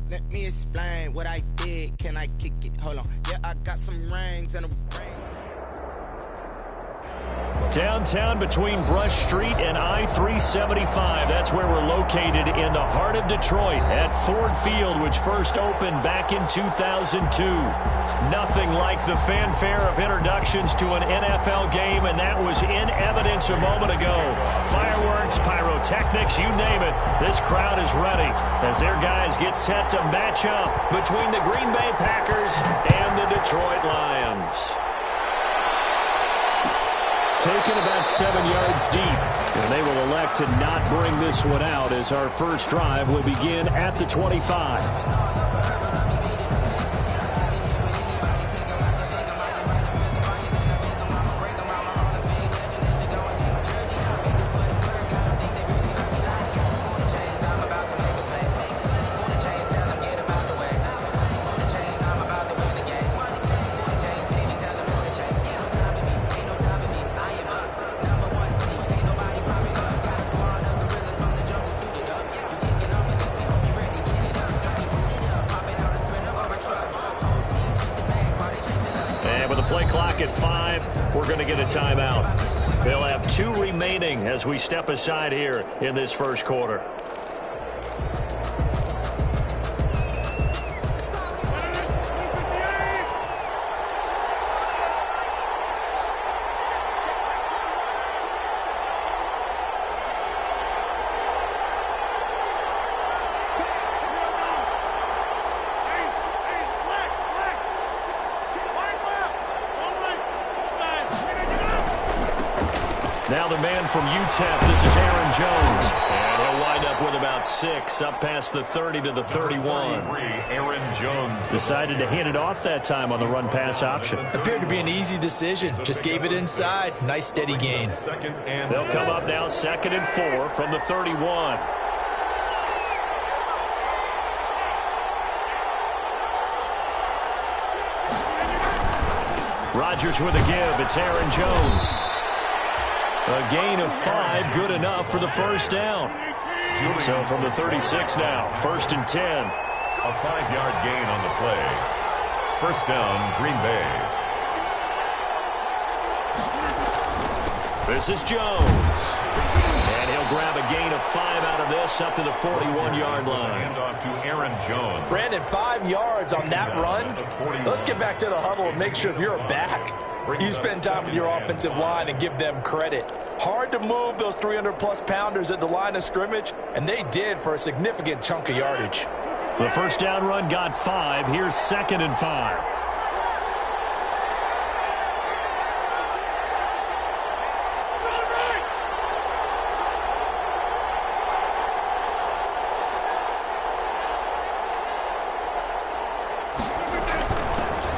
Let me explain what I did. Can I kick it? Hold on. Yeah, I got some rings and a ring. Downtown between Brush Street and I-375. That's where we're located in the heart of Detroit at Ford Field, which first opened back in 2002. Nothing like the fanfare of introductions to an NFL game, and that was in evidence a moment ago. Fireworks, pyrotechnics, you name it. This crowd is ready as their guys get set to match up between the Green Bay Packers and the Detroit Lions. Taken about 7 yards deep, and they will elect to not bring this one out as our first drive will begin at the 25. At 5, we're going to get a timeout. They'll have 2 remaining as we step aside here in this first quarter. Now the man from UTEP, this is Aaron Jones. And he'll wind up with about 6, up past the 30 to the 31. Aaron Jones decided to hand it off that time on the run-pass option. Appeared to be an easy decision. Just gave it inside. Nice, steady gain. They'll come up now 2nd and 4 from the 31. Rodgers with a give. It's Aaron Jones. A gain of 5, good enough for the first down. So from the 36 now, 1st and 10. A 5-yard gain on the play. First down, Green Bay. This is Jones. And he'll grab a gain of 5 out of this up to the 41-yard line. Hand off to Aaron Jones. Brandon, 5 yards on that run. Let's get back to the huddle and make sure if you're a back, you spend time with your offensive line and give them credit. Hard to move those 300-plus pounders at the line of scrimmage, and they did for a significant chunk of yardage. The first down run got 5. Here's 2nd and 5.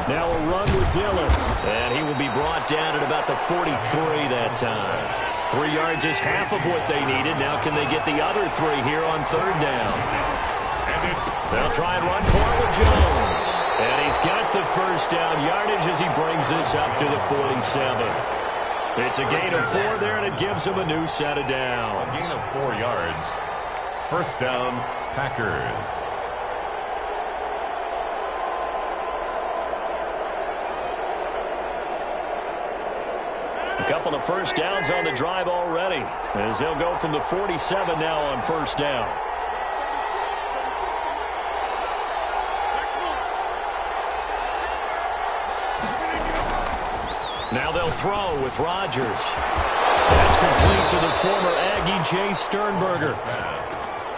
Now a run with Dillon. And he will be brought down at about the 43 that time. 3 yards is half of what they needed. Now can they get the other 3 here on 3rd down? They'll try and run for it with Jones. And he's got the first down yardage as he brings this up to the 47. It's a gain of 4 there, and it gives him a new set of downs. A gain of 4 yards. First down, Packers. A couple of first downs on the drive already, as they'll go from the 47 now on first down. Now they'll throw with Rodgers. That's complete to the former Aggie Jay Sternberger.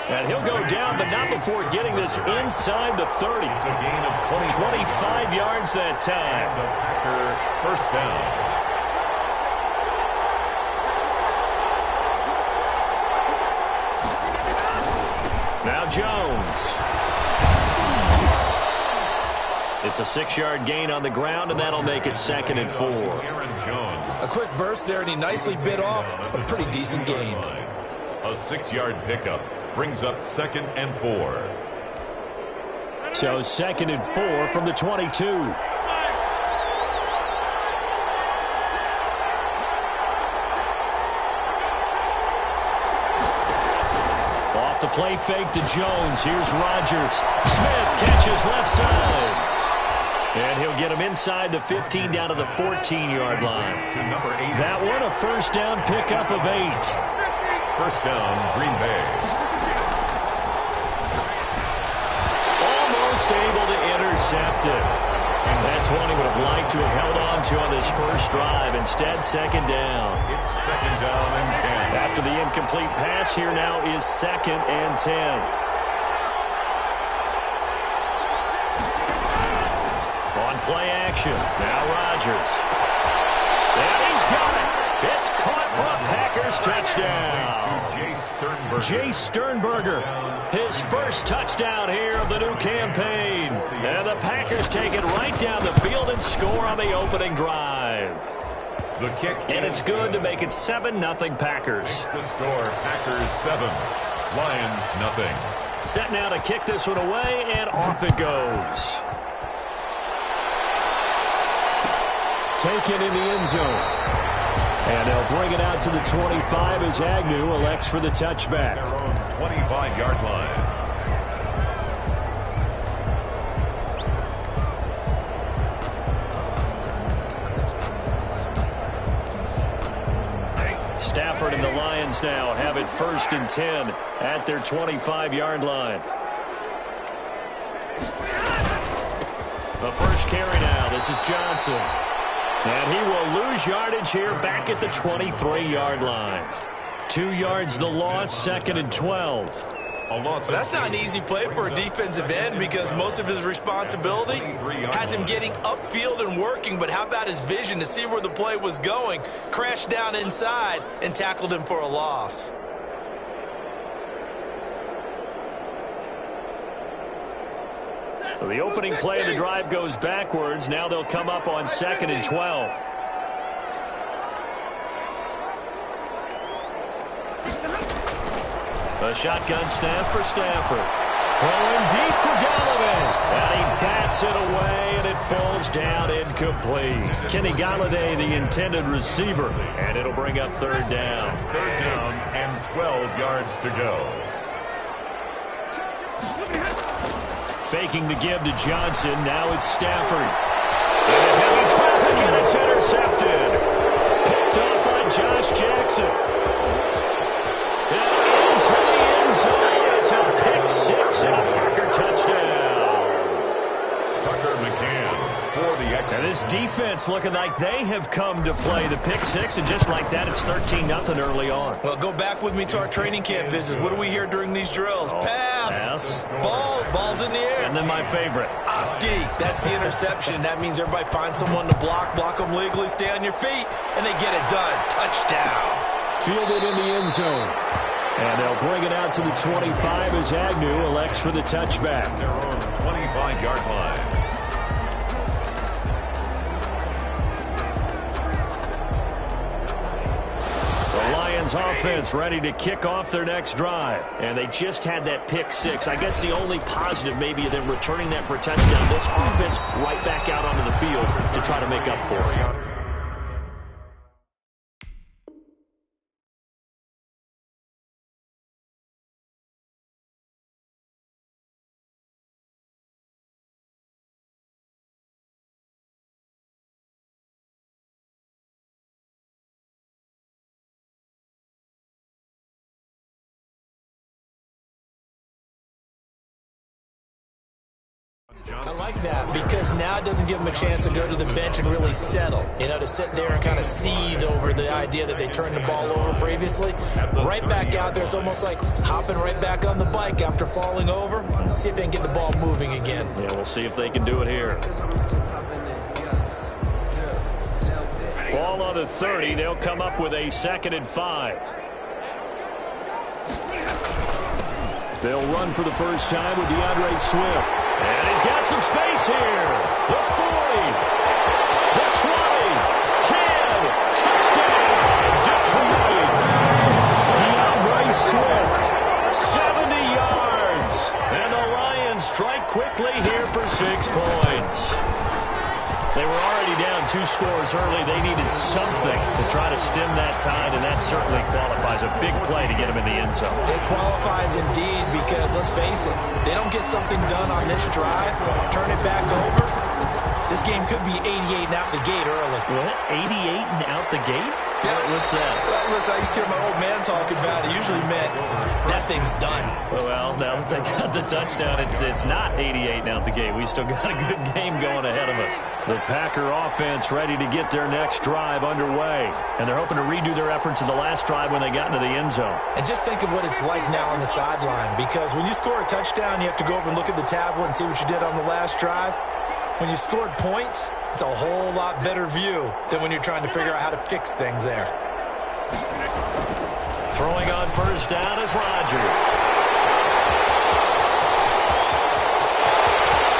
And he'll go down, but not before getting this inside the 30. It's a gain of 25 yards that time. The Packer first down. Now Jones. It's a 6-yard gain on the ground, and that'll make it 2nd and 4. Aaron Jones. A quick burst there, and he nicely bit off a pretty decent gain. A 6-yard pickup brings up 2nd and 4. So 2nd and 4 from the 22. Off the play fake to Jones. Here's Rodgers. Smith catches left side. And he'll get him inside the 15 down to the 14-yard line. That one a first down pickup of 8. First down, Green Bay. Almost able to intercept it. That's one he would have liked to have held on to on this first drive. Instead, second down. It's second down and 10. After the incomplete pass, here now is second and 10. On play action, now Rodgers. And he's got it. It's caught for a Packers touchdown. Jay Sternberger, his first touchdown here of the new campaign. And the Packers take it right down the field and score on the opening drive. The kick. And it's good to make it 7-0 Packers. The score, Packers 7, Lions nothing. Set now to kick this one away, and off it goes. Taken in the end zone. And they'll bring it out to the 25 as Agnew elects for the touchback. Their own 25-yard line. Stafford and the Lions now have it first and 10 at their 25-yard line. The first carry now. This is Johnson. And he will lose yardage here back at the 23-yard line. 2 yards the loss, second and 12. That's not an easy play for a defensive end because most of his responsibility has him getting upfield and working, but how about his vision to see where the play was going, crashed down inside, and tackled him for a loss. So the opening play of the drive goes backwards. Now they'll come up on second and 12. A shotgun snap for Stafford. Throwing deep for Galladay. And he bats it away, and it falls down incomplete. Kenny Galladay, the intended receiver. And it'll bring up third down. Third down and 12 yards to go. Faking the give to Johnson. Now it's Stafford. Into heavy traffic, and it's intercepted. Picked up by Josh Jackson. And into the end zone. It's a pick six and a Packer touchdown. Tucker McCann for the extra. And this defense looking like they have come to play the pick six, and just like that, it's 13-0 early on. Well, go back with me to our training camp visits. What do we hear during these drills? Pass. Ball's in the air. And then my favorite. Oski, that's the interception. That means everybody finds someone to block them legally, stay on your feet, and they get it done. Touchdown. Fielded in the end zone. And they'll bring it out to the 25 as Agnew elects for the touchback. Their own 25-yard line. The Lions offense ready to kick off their next drive. And they just had that pick six. I guess the only positive maybe of them returning that for a touchdown. This offense right back out onto the field to try to make up for it. I like that because now it doesn't give them a chance to go to the bench and really settle, to sit there and kind of seethe over the idea that they turned the ball over previously. Right back out there, it's almost like hopping right back on the bike after falling over. See if they can get the ball moving again. Yeah, we'll see if they can do it here. Ball on the 30. They'll come up with a 2nd and 5. They'll run for the first time with DeAndre Swift. And he's got some space here. The 40. The 20. 10. Touchdown. Detroit. DeAndre Swift. 70 yards. And the Lions strike quickly here for 6 points. They were already down 2 scores. scores early. They needed something to try to stem that tide, and that certainly qualifies. A big play to get them in the end zone. It qualifies indeed because, let's face it, they don't get something done on this drive, turn it back over, this game could be 88 and out the gate early. What? 88 and out the gate? Yeah. What's that? Well, listen, I used to hear my old man talking about it. It usually meant that thing's done. Well, now that they got the touchdown, it's not 88 and out the gate. We still got a good game going ahead of us. The Packer offense ready to get their next drive underway. And they're hoping to redo their efforts in the last drive when they got into the end zone. And just think of what it's like now on the sideline. Because when you score a touchdown, you have to go over and look at the tablet and see what you did on the last drive. When you scored points, it's a whole lot better view than when you're trying to figure out how to fix things there. Throwing on first down is Rodgers.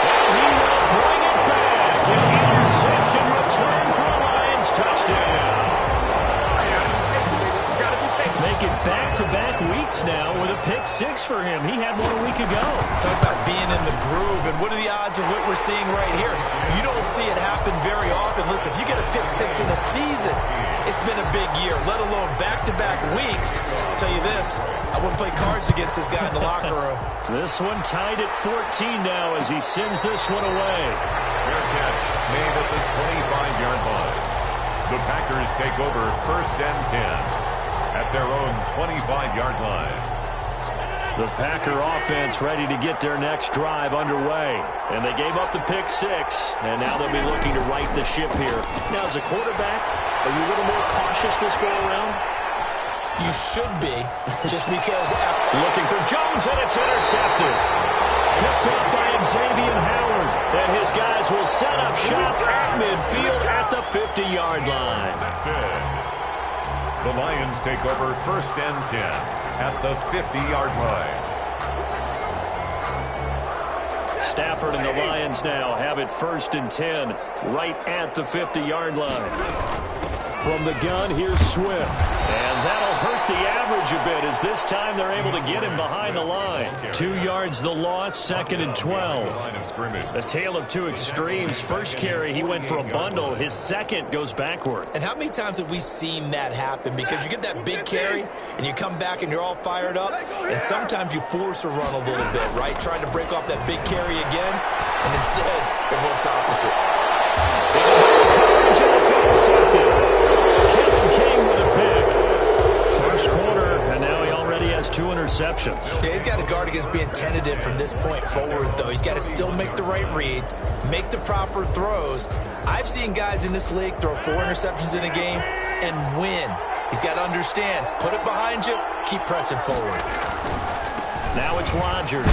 And he will bring it back. An interception return for a Lions touchdown. Make it back-to-back weeks now with a pick six for him. He had one a week ago. Talk about being in the groove, and what are the odds of what we're seeing right here? You don't see it happen very often. Listen, if you get a pick six in a season, it's been a big year, let alone back-to-back weeks. I'll tell you this, I wouldn't play cards against this guy in the locker room. This one tied at 14 now as he sends this one away. Fair catch made at the 25-yard line. The Packers take over 1st and 10. At their own 25-yard line. The Packer offense ready to get their next drive underway. And they gave up the pick six, and now they'll be looking to right the ship here. Now, as a quarterback, are you a little more cautious this go-around? You should be, just because... Looking for Jones, and it's intercepted. Picked up by Xavier Howard. And his guys will set up shop at midfield at the 50-yard line. The Lions take over 1st and 10 at the 50-yard line. Stafford and the Lions now have it 1st and 10 right at the 50-yard line. From the gun, here's Swift. And that'll hurt the average a bit as this time they're able to get him behind the line. 2 yards the loss, 2nd and 12. A tale of two extremes. First carry, he went for a bundle. His second goes backward. And how many times have we seen that happen? Because you get that big carry, and you come back and you're all fired up, and sometimes you force a run a little bit, right? Trying to break off that big carry again, and instead it works opposite. Coverage, and it's intercepted. King with a pick. First quarter, and now he already has 2 interceptions. Yeah, he's got to guard against being tentative from this point forward, though. He's got to still make the right reads, make the proper throws. I've seen guys in this league throw 4 interceptions in a game and win. He's got to understand, put it behind you, keep pressing forward. Now it's Rodgers.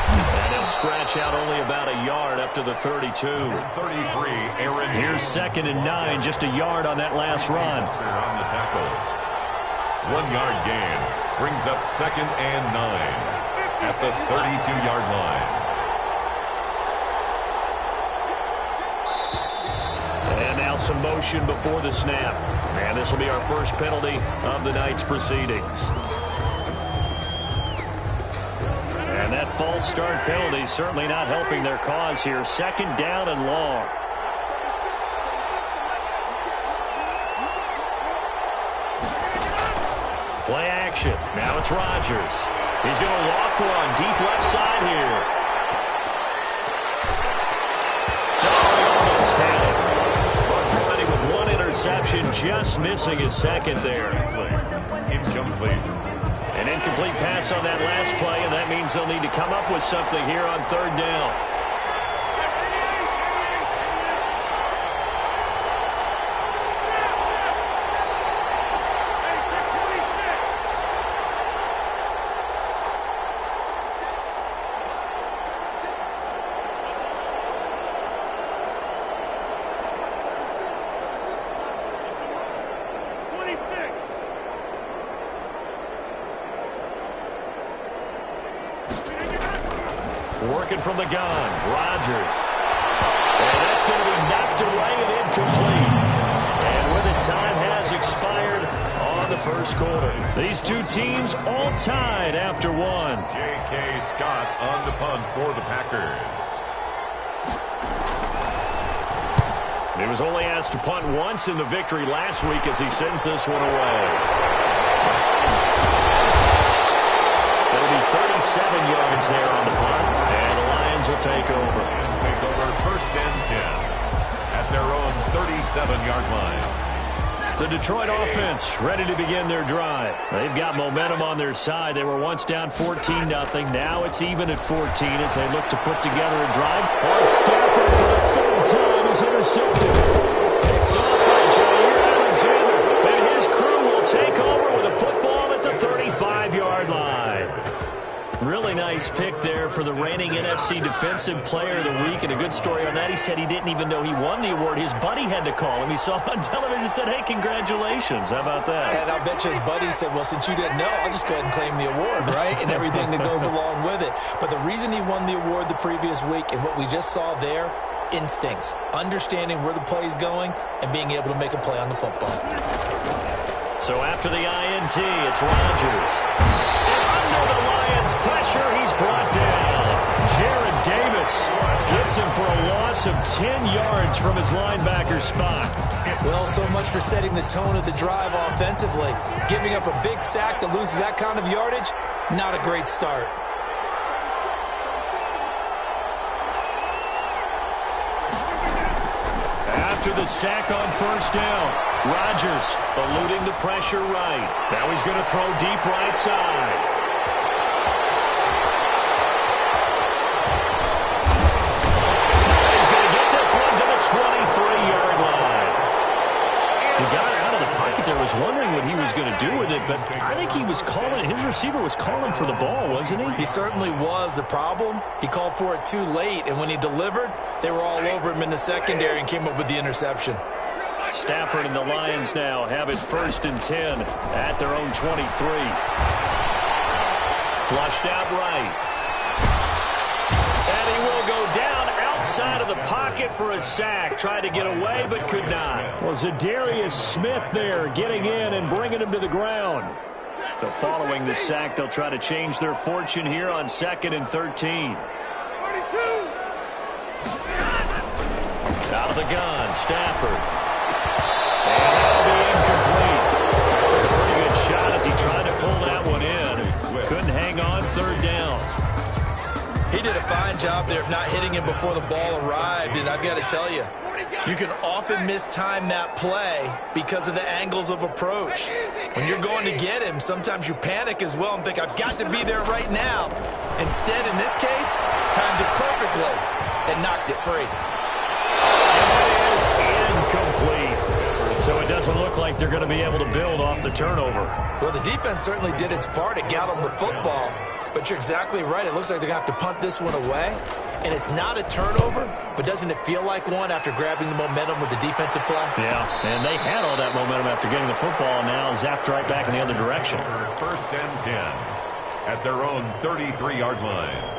And he'll scratch out only about a yard up to the 32. 33, Aaron. Here's 2nd and 9, just a yard on that last run. On the tackle. 1 yard gain brings up 2nd and 9 at the 32-yard line. And now some motion before the snap. And this will be our first penalty of the night's proceedings. And that false start penalty certainly not helping their cause here. 2nd down and long. Play action. Now it's Rodgers. He's going to loft one deep left side here. Almost had it. Already with 1 interception, just missing his second there. Incomplete. An incomplete pass on that last play, and that means they'll need to come up with something here on 3rd down. Working from the gun, Rodgers. And that's going to be knocked away and incomplete. And with it, time has expired on the first quarter. These two teams all tied after 1. J.K. Scott on the punt for the Packers. He was only asked to punt once in the victory last week as he sends this one away. There'll be 37 yards there on the punt, and the Lions will take over. Lions take over first and 10 at their own 37-yard line. The Detroit offense ready to begin their drive. They've got momentum on their side. They were once down 14-0. Now it's even at 14 as they look to put together a drive. On Stafford for the third time is intercepted. Picked off by Jair Alexander. And his crew will take over with a football at the 35-yard line. Really nice pick there for the reigning NFC Defensive Player of the Week. And a good story on that. He said he didn't even know he won the award. His buddy had to call him. He saw it on television and said, hey, congratulations. How about that? And I bet you his buddy said, well, since you didn't know, I'll just go ahead and claim the award, right? And everything that goes along with it. But the reason he won the award the previous week and what we just saw there, instincts, understanding where the play is going and being able to make a play on the football. So after the INT, it's Rodgers. And under the Lions' pressure, he's brought down. Jared Davis gets him for a loss of 10 yards from his linebacker spot. Well, so much for setting the tone of the drive offensively. Giving up a big sack that loses that kind of yardage, not a great start. After the sack on first down, Rodgers eluding the pressure right. Now he's going to throw deep right side. He's going to get this one to the 23-yard line. He got out of the pocket there, was wondering what he was going to do with it, but I think he was calling, his receiver was calling for the ball, wasn't he? He certainly was. The problem, he called for it too late, and when he delivered, they were all over him in the secondary and came up with the interception. Stafford and the Lions now have it first and 10 at their own 23. Flushed out right. And he will go down outside of the pocket for a sack. Tried to get away, but could not. Was Zadarius Smith there getting in and bringing him to the ground. So following the sack, they'll try to change their fortune here on 2nd and 13. Out of the gun, Stafford. And that'll be incomplete. Took a pretty good shot as he tried to pull that one in. Couldn't hang on, third down. He did a fine job there of not hitting him before the ball arrived, and I've got to tell you, you can often mistime that play because of the angles of approach. When you're going to get him, sometimes you panic as well and think, I've got to be there right now. Instead, in this case, timed it perfectly and knocked it free. And it is incomplete. So it doesn't look like they're going to be able to build off the turnover. Well, the defense certainly did its part. It got them the football. But you're exactly right. It looks like they're going to have to punt this one away. And it's not a turnover, but doesn't it feel like one after grabbing the momentum with the defensive play? Yeah, and they had all that momentum after getting the football, and now zapped right back in the other direction. First and 10 at their own 33-yard line.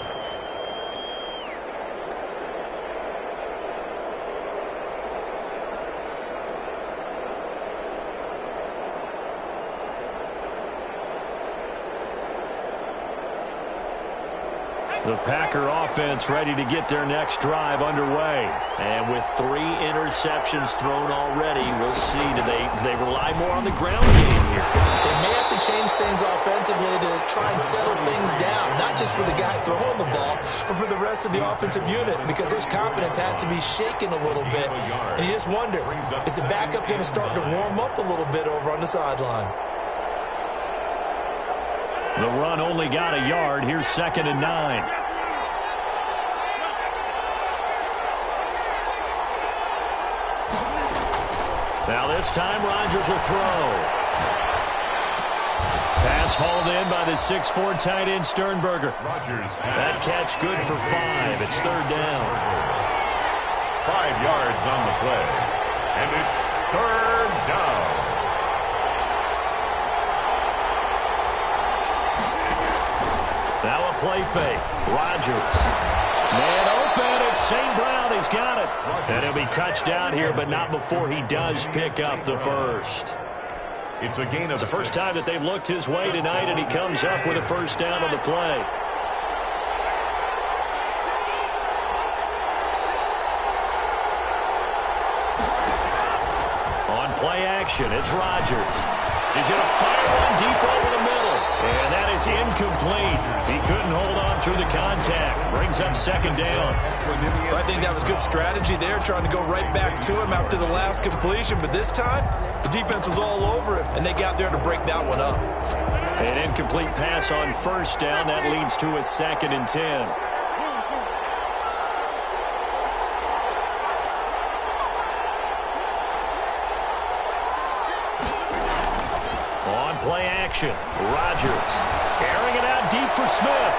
The Packer offense ready to get their next drive underway. And with 3 interceptions thrown already, we'll see. Do they rely more on the ground game here? They may have to change things offensively to try and settle things down, not just for the guy throwing the ball, but for the rest of the offensive unit, because his confidence has to be shaken a little bit. And you just wonder, is the backup going to start to warm up a little bit over on the sideline? The run only got a yard. Here's 2nd and 9. Now this time Rodgers will throw. Pass hauled in by the 6'4" tight end Sternberger. That catch good for 5. It's 3rd down. 5 yards on the play. And it's 3rd down. Now a play fake. Rodgers. Man open. It's St. Brown. He's got it. And he'll be touched out here, but not before he does pick up the first. It's a gain of It's the first time that they've looked his way tonight, and he comes up with a first down on the play. play action. It's Rodgers. He's going to fire one deep over the middle. And that is incomplete. He couldn't hold on through the contact. Brings up second down. I think that was good strategy there, trying to go right back to him after the last completion. But this time, the defense was all over him, and they got there to break that one up. An incomplete pass on first down. That leads to a 2nd and 10. Play action. Rodgers airing it out deep for Smith.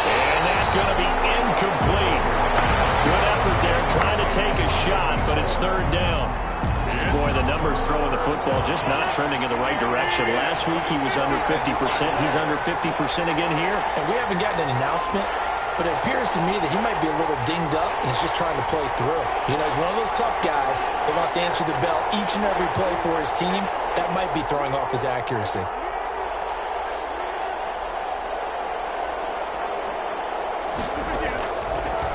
And that's going to be incomplete. Good effort there trying to take a shot, but it's 3rd down. Boy, the numbers throwing the football just not trending in the right direction. Last week he was under 50%. He's under 50% again here. And we haven't gotten an announcement, but it appears to me that he might be a little dinged up and he's just trying to play through. You know, he's one of those tough guys that wants to answer the bell each and every play for his team. That might be throwing off his accuracy.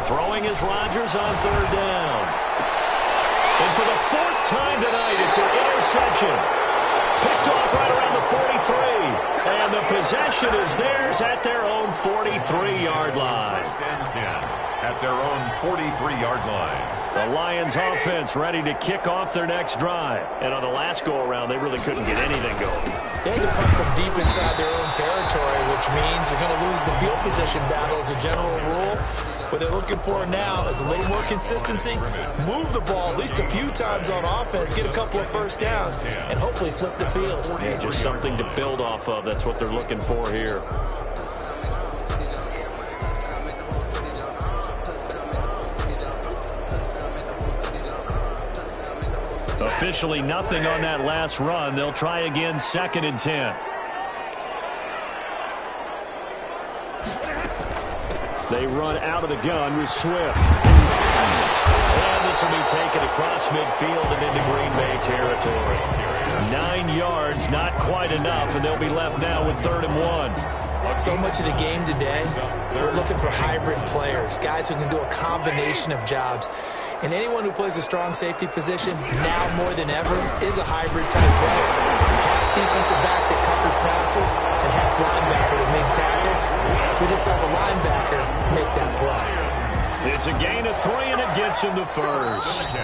Throwing is Rodgers on 3rd down. And for the 4th time tonight, it's an interception. Picked off right around the 43. And the possession is theirs at their own 43-yard line. At their own 43-yard line. The Lions offense ready to kick off their next drive. And on the last go-around, they really couldn't get anything going. They had to punt from deep inside their own territory, which means they're going to lose the field position battle as a general rule. What they're looking for now is a little more consistency, move the ball at least a few times on offense, get a couple of first downs, and hopefully flip the field. Yeah, just something to build off of. That's what they're looking for here. Officially nothing on that last run. They'll try again, 2nd and 10. They run out of the gun with Swift. And this will be taken across midfield and into Green Bay territory. 9 yards, not quite enough, and they'll be left now with 3rd and 1. So much of the game today, we're looking for hybrid players, guys who can do a combination of jobs. And anyone who plays a strong safety position, now more than ever, is a hybrid type player. Half defensive back that covers passes and half linebacker that makes tackles. We just saw the linebacker make that play. It's a gain of 3, and it gets him to first.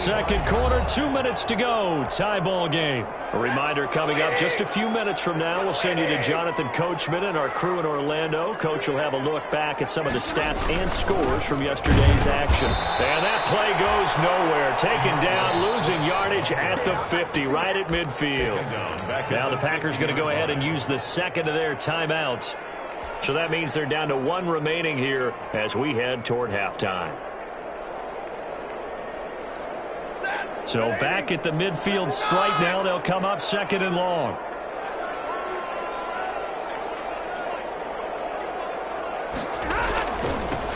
Second quarter, 2 minutes to go. Tie ball game. A reminder coming up just a few minutes from now. We'll send you to Jonathan Coachman and our crew in Orlando. Coach will have a look back at some of the stats and scores from yesterday's action. And that play goes nowhere. Taken down, losing yardage at the 50, right at midfield. Now the Packers going to go ahead and use the 2nd of their timeouts. So that means they're down to 1 remaining here as we head toward halftime. So back at the midfield stripe now. They'll come up 2nd and long.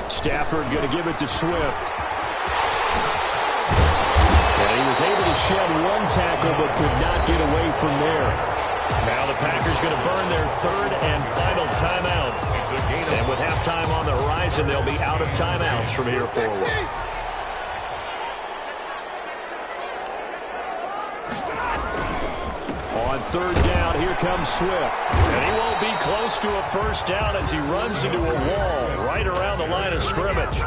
Stafford going to give it to Swift. And he was able to shed 1 tackle but could not get away from there. Now the Packers going to burn their 3rd and final timeout. And with halftime on the horizon, they'll be out of timeouts from here forward. On 3rd down, here comes Swift. And he won't be close to a first down as he runs into a wall right around the line of scrimmage.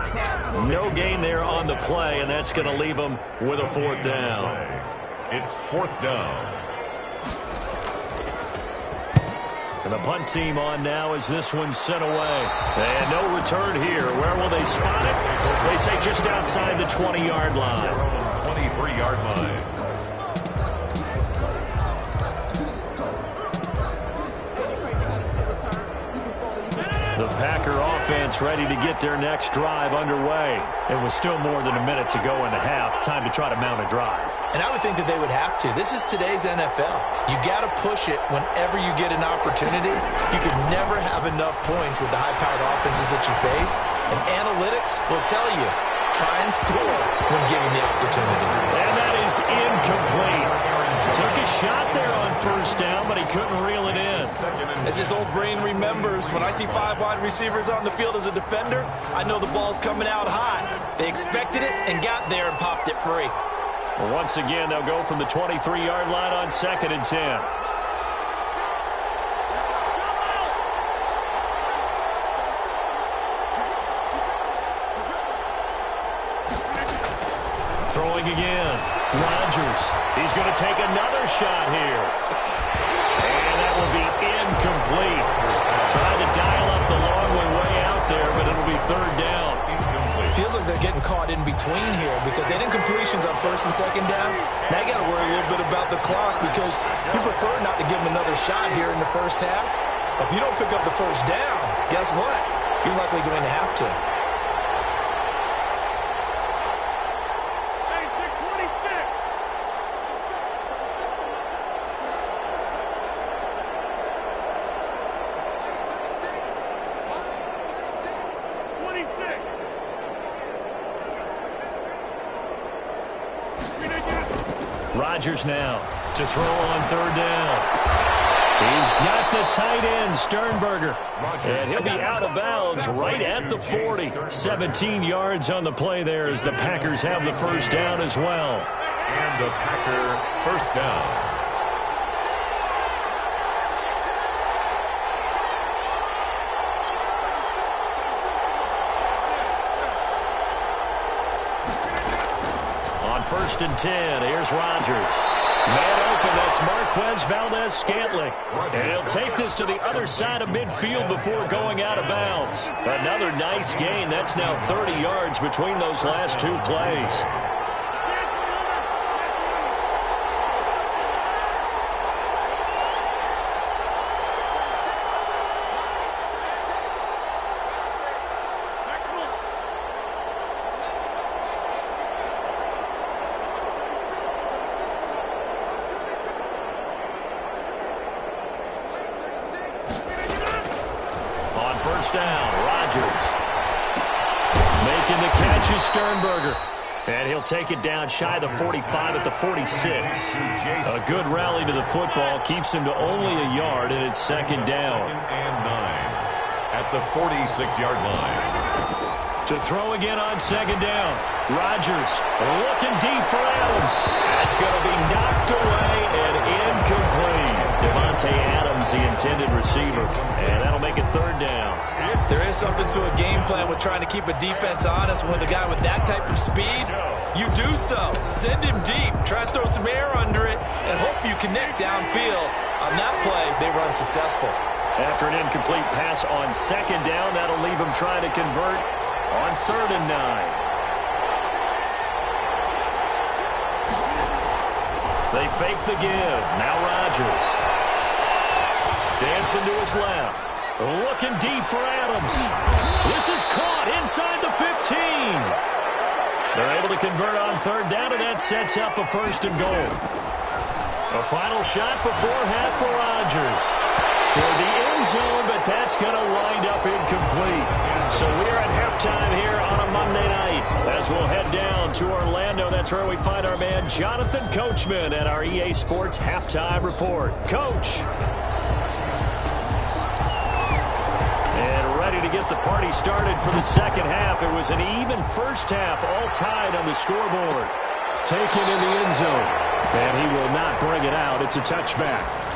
No gain there on the play, and that's going to leave him with a 4th down. It's 4th down. And the punt team on now as this one's sent away. And no return here. Where will they spot it? They say just outside the 20-yard line. 23-yard line. The Packer offense ready to get their next drive underway. And with still more than a minute to go in the half, time to try to mount a drive. And I would think that they would have to. This is today's NFL. You got to push it whenever you get an opportunity. You can never have enough points with the high-powered offenses that you face. And analytics will tell you, try and score when given the opportunity. And that is incomplete. Took a shot there on first down, but he couldn't reel it in. As his old brain remembers, when I see 5 wide receivers on the field as a defender, I know the ball's coming out high. They expected it and got there and popped it free. Once again, they'll go from the 23-yard line on 2nd and 10. Throwing again. Rodgers. He's going to take another shot here. And that will be incomplete. Trying to dial up the long way out there, but it'll be 3rd down. Feels like they're getting caught in between here because they had incompletions on 1st and 2nd down. Now you got to worry a little bit about the clock because you prefer not to give them another shot here in the first half. If you don't pick up the 1st down, guess what? You're likely going to have to. Rodgers now to throw on 3rd down. He's got the tight end, Sternberger. And he'll be out of bounds right at the 40. 17 yards on the play there as the Packers have the 1st down as well. And the Packer 1st down. On 1st and 10, here's Rodgers. Man open, that's Marquez Valdez-Scantling. And he'll take this to the other side of midfield before going out of bounds. Another nice gain. That's now 30 yards between those last 2 plays. Down, Rodgers. Making the catch is Sternberger. And he'll take it down shy of the 45 at the 46. A good rally to the football keeps him to only a yard, and it's 2nd down. 2nd and 9 at the 46-yard line. To throw again on 2nd down. Rodgers looking deep for Adams. That's going to be knocked away and incomplete. Devontae Adams, the intended receiver. And that'll make it 3rd down. There is something to a game plan with trying to keep a defense honest. With a guy with that type of speed, you do so. Send him deep. Try to throw some air under it and hope you connect downfield. On that play, they run successful. After an incomplete pass on 2nd down, that'll leave him trying to convert on 3rd and 9. They fake the give. Now Rodgers. Dancing to his left. Looking deep for Adams. This is caught inside the 15. They're able to convert on 3rd down, and that sets up a 1st and goal. A final shot before half for Rodgers. Toward the end zone, but that's going to wind up incomplete. So we're at halftime here on a Monday night as we'll head down to Orlando. That's where we find our man Jonathan Coachman at our EA Sports Halftime Report. Coach. And ready to get the party started for the 2nd half. It was an even first half, all tied on the scoreboard. Taken in the end zone. And he will not bring it out. It's a touchback.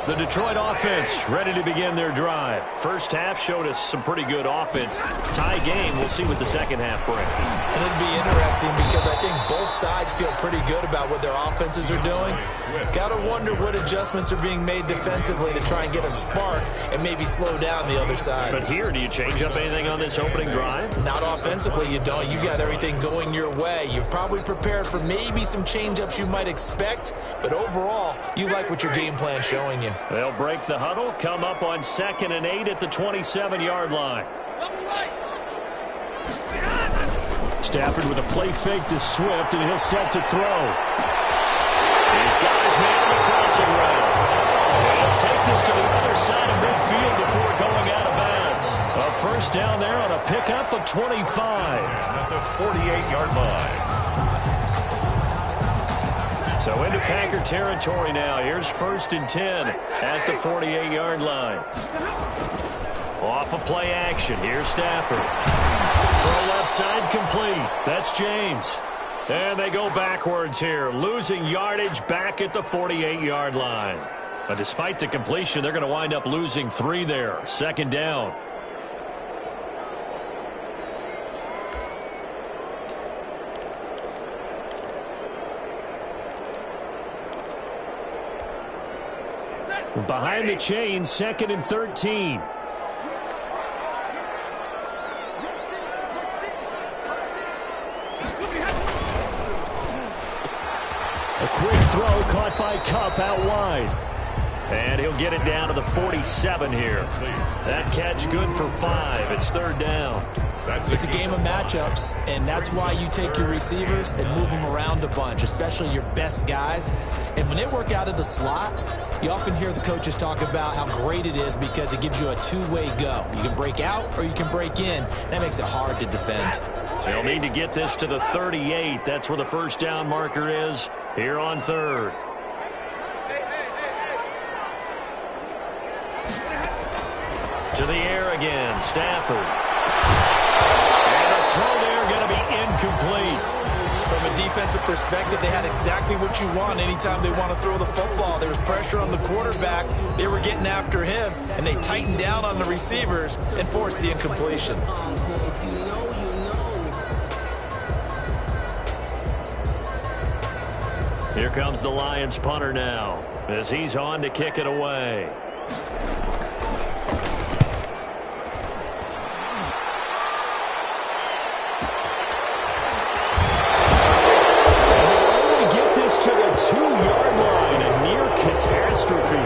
The Detroit offense ready to begin their drive. First half showed us some pretty good offense. Tie game. We'll see what the 2nd half brings. And it'll be interesting because I think both sides feel pretty good about what their offenses are doing. Got to wonder what adjustments are being made defensively to try and get a spark and maybe slow down the other side. But here, do you change up anything on this opening drive? Not offensively, you don't. You got everything going your way. You've probably prepared for maybe some change-ups you might expect, but overall, you like what your game plan's showing you. They'll break the huddle, come up on 2nd and 8 at the 27-yard line. Stafford with a play fake to Swift, and he'll set to throw. He's got his man in the crossing route. He'll take this to the other side of midfield before going out of bounds. A 1st down there on a pickup of 25. At the 48-yard line. So into Packer territory now. Here's 1st and 10 at the 48-yard line. Off of play action. Here's Stafford. Throw left side complete. That's James. And they go backwards here, losing yardage back at the 48-yard line. But despite the completion, they're going to wind up losing 3 there. Second down. Behind the chain, 2nd and 13. A quick throw caught by Kupp out wide. And he'll get it down to the 47 here. That catch good for 5. It's 3rd down. It's a game of matchups, and that's why you take your receivers and move them around a bunch, especially your best guys. And when they work out of the slot, you often hear the coaches talk about how great it is because it gives you a two-way go. You can break out or you can break in. That makes it hard to defend. They'll need to get this to the 38. That's where the first down marker is here on 3rd. To the air again, Stafford. And the throw there going to be incomplete. From a defensive perspective, they had exactly what you want anytime they want to throw the football. There was pressure on the quarterback. They were getting after him, and they tightened down on the receivers and forced the incompletion. Here comes the Lions punter now as he's on to kick it away. To the 2-yard line, a near catastrophe.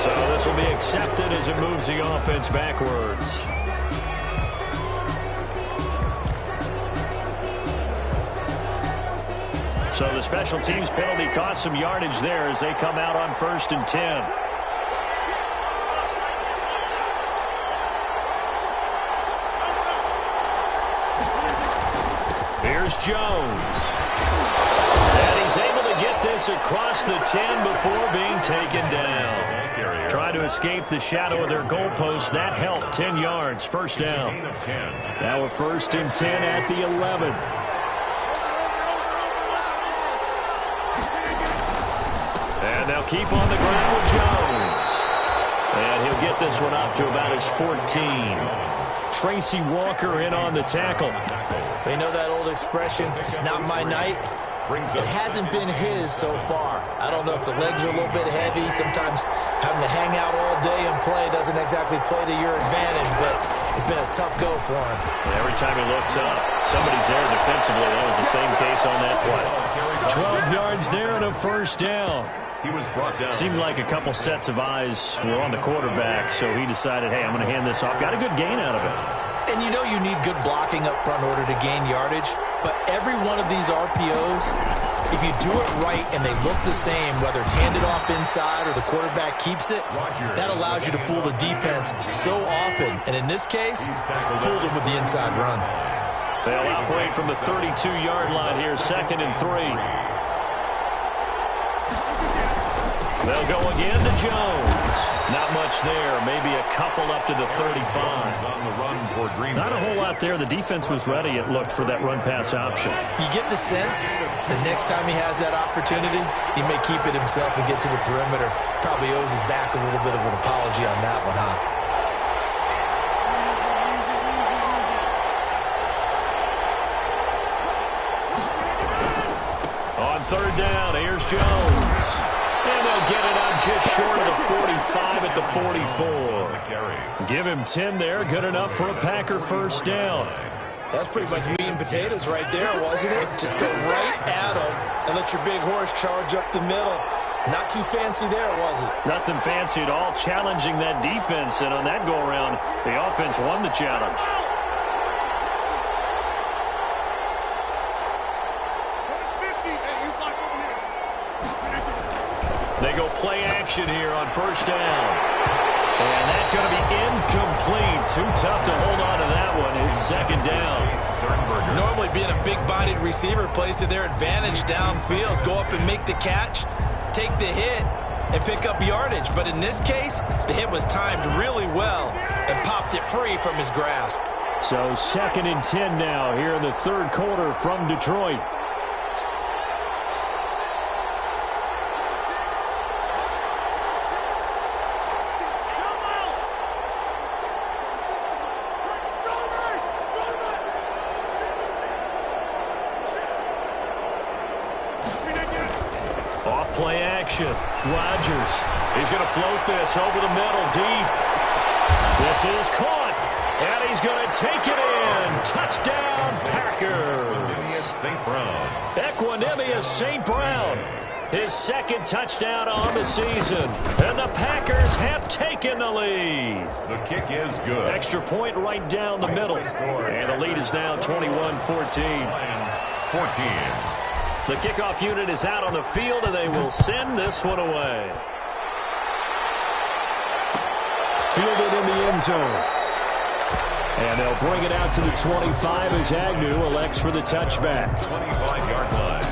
So this will be accepted as it moves the offense backwards. So the special teams penalty cost some yardage there as they come out on 1st and 10. Here's Jones. And he's able to get this across the 10 before being taken down. Trying to escape the shadow of their goalpost. That helped. 10 yards. First down. Now we're 1st and 10 at the 11. And they'll keep on the ground with Jones. And he'll get this one up to about his 14. Tracy Walker in on the tackle. They know that old expression, it's not my night. It hasn't been his so far. I don't know if the legs are a little bit heavy. Sometimes having to hang out all day and play doesn't exactly play to your advantage, but it's been a tough go for him. And every time he looks up, somebody's there defensively. That was the same case on that play. 12 yards there and a first down. He was brought down. Seemed like a couple sets of eyes were on the quarterback, so he decided, hey, I'm going to hand this off. Got a good gain out of it. And you know you need good blocking up front in order to gain yardage. But every one of these RPOs, if you do it right and they look the same, whether it's handed off inside or the quarterback keeps it, that allows you to fool the defense so often. And in this case, fooled them with the inside run. They'll operate from the 32-yard line here, 2nd and 3. They'll go again to Jones. Not much there. Maybe a couple up to the 35. Not a whole lot there. The defense was ready, it looked, for that run-pass option. You get the sense the next time he has that opportunity, he may keep it himself and get to the perimeter. Probably owes his back a little bit of an apology on that one, huh? On 3rd down, here's Jones. And they'll get it up just short of the 45 at the 44. Give him 10 there. Good enough for a Packer first down. That's pretty much meat and potatoes right there, wasn't it? Just go right at him and let your big horse charge up the middle. Not too fancy there, was it? Nothing fancy at all. Challenging that defense, and on that go-around, the offense won the challenge. They go play action here on 1st down. And that's going to be incomplete. Too tough to hold on to that one. It's 2nd down. Normally being a big-bodied receiver plays to their advantage downfield. Go up and make the catch, take the hit, and pick up yardage. But in this case, the hit was timed really well and popped it free from his grasp. So 2nd and 10 now here in the third quarter from Detroit. Off-play action. Rodgers. He's going to float this over the middle deep. This is caught. And he's going to take it in. Touchdown, Packers. St. Brown. Equanimous St. Brown. His 2nd touchdown on the season. And the Packers have taken the lead. The kick is good. Extra point right down the middle. And the lead is now 21-14. Lions 14. The kickoff unit is out on the field, and they will send this one away. Fielded in the end zone. And they'll bring it out to the 25 as Agnew elects for the touchback. 25-yard line.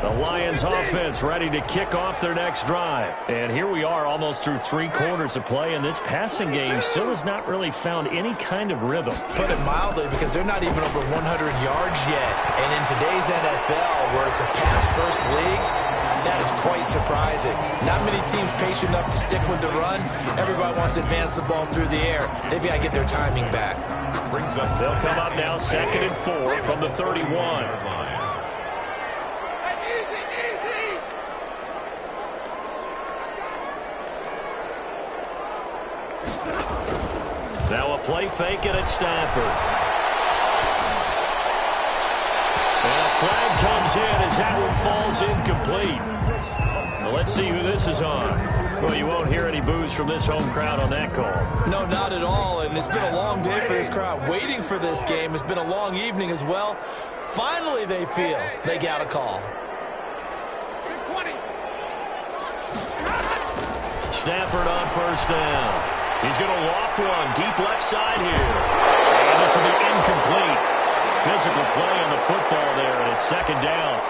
The Lions offense ready to kick off their next drive. And here we are almost through 3 quarters of play, and this passing game still has not really found any kind of rhythm. Put it mildly, because they're not even over 100 yards yet. And in today's NFL, where it's a pass-first league, that is quite surprising. Not many teams patient enough to stick with the run. Everybody wants to advance the ball through the air. They've got to get their timing back. They'll come up now 2nd and 4 from the 31. Now a play fake it at Stafford. And a flag comes in as that one falls incomplete. Well, let's see who this is on. Well, you won't hear any boos from this home crowd on that call. No, not at all. And it's been a long day for this crowd waiting for this game. It's been a long evening as well. Finally, they feel they got a call. Stafford on first down. He's going to loft one deep left side here. And this will be incomplete. Physical play on the football there, and it's 2nd down.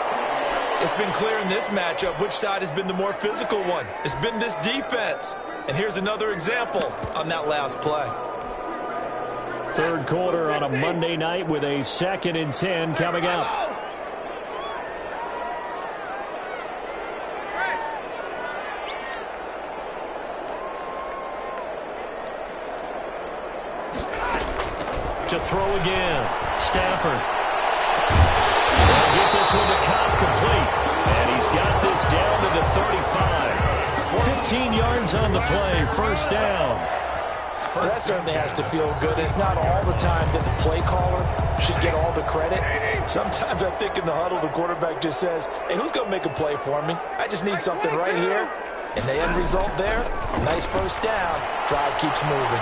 It's been clear in this matchup which side has been the more physical one. It's been this defense. And here's another example on that last play. Third quarter on a Monday night with a 2nd and 10 coming up. To throw again. Stafford. They'll get this one to Cobb complete. And he's got this down to the 35. 15 yards on the play. First down. Well, that certainly has to feel good. It's not all the time that the play caller should get all the credit. Sometimes I think in the huddle, the quarterback just says, hey, who's going to make a play for me? I just need something right here. And the end result there, nice first down. Drive keeps moving.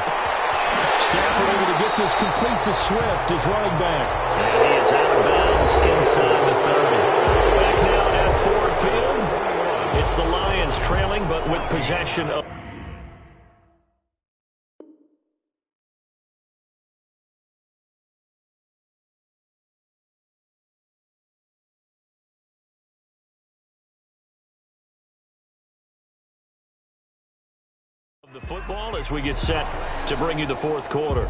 Stafford able to get this complete to Swift, his running back. And he is out of bounds inside the 30. Back now at Ford Field. It's the Lions trailing, but with possession of... the football as we get set to bring you the fourth quarter.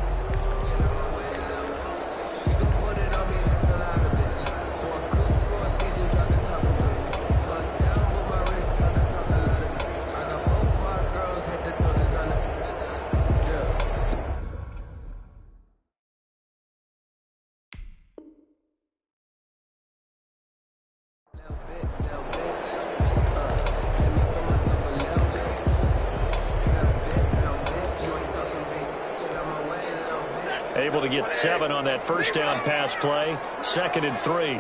Able to get 7 on that first down pass play. 2nd and 3.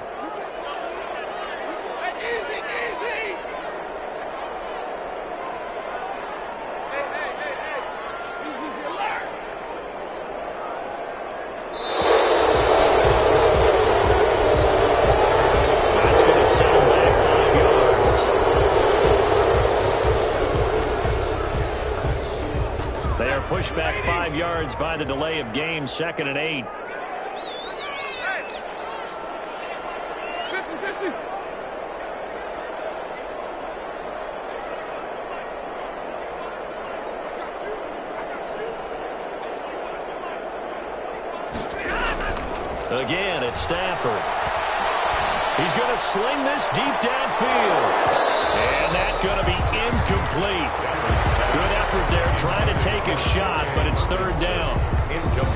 That's going to settle back 5 yards. They are pushed back 5 yards by the delay of game. 2nd and 8. Again, it's Stafford. He's going to sling this deep downfield. And that's going to be incomplete. Good effort there trying to take a shot, but it's third down.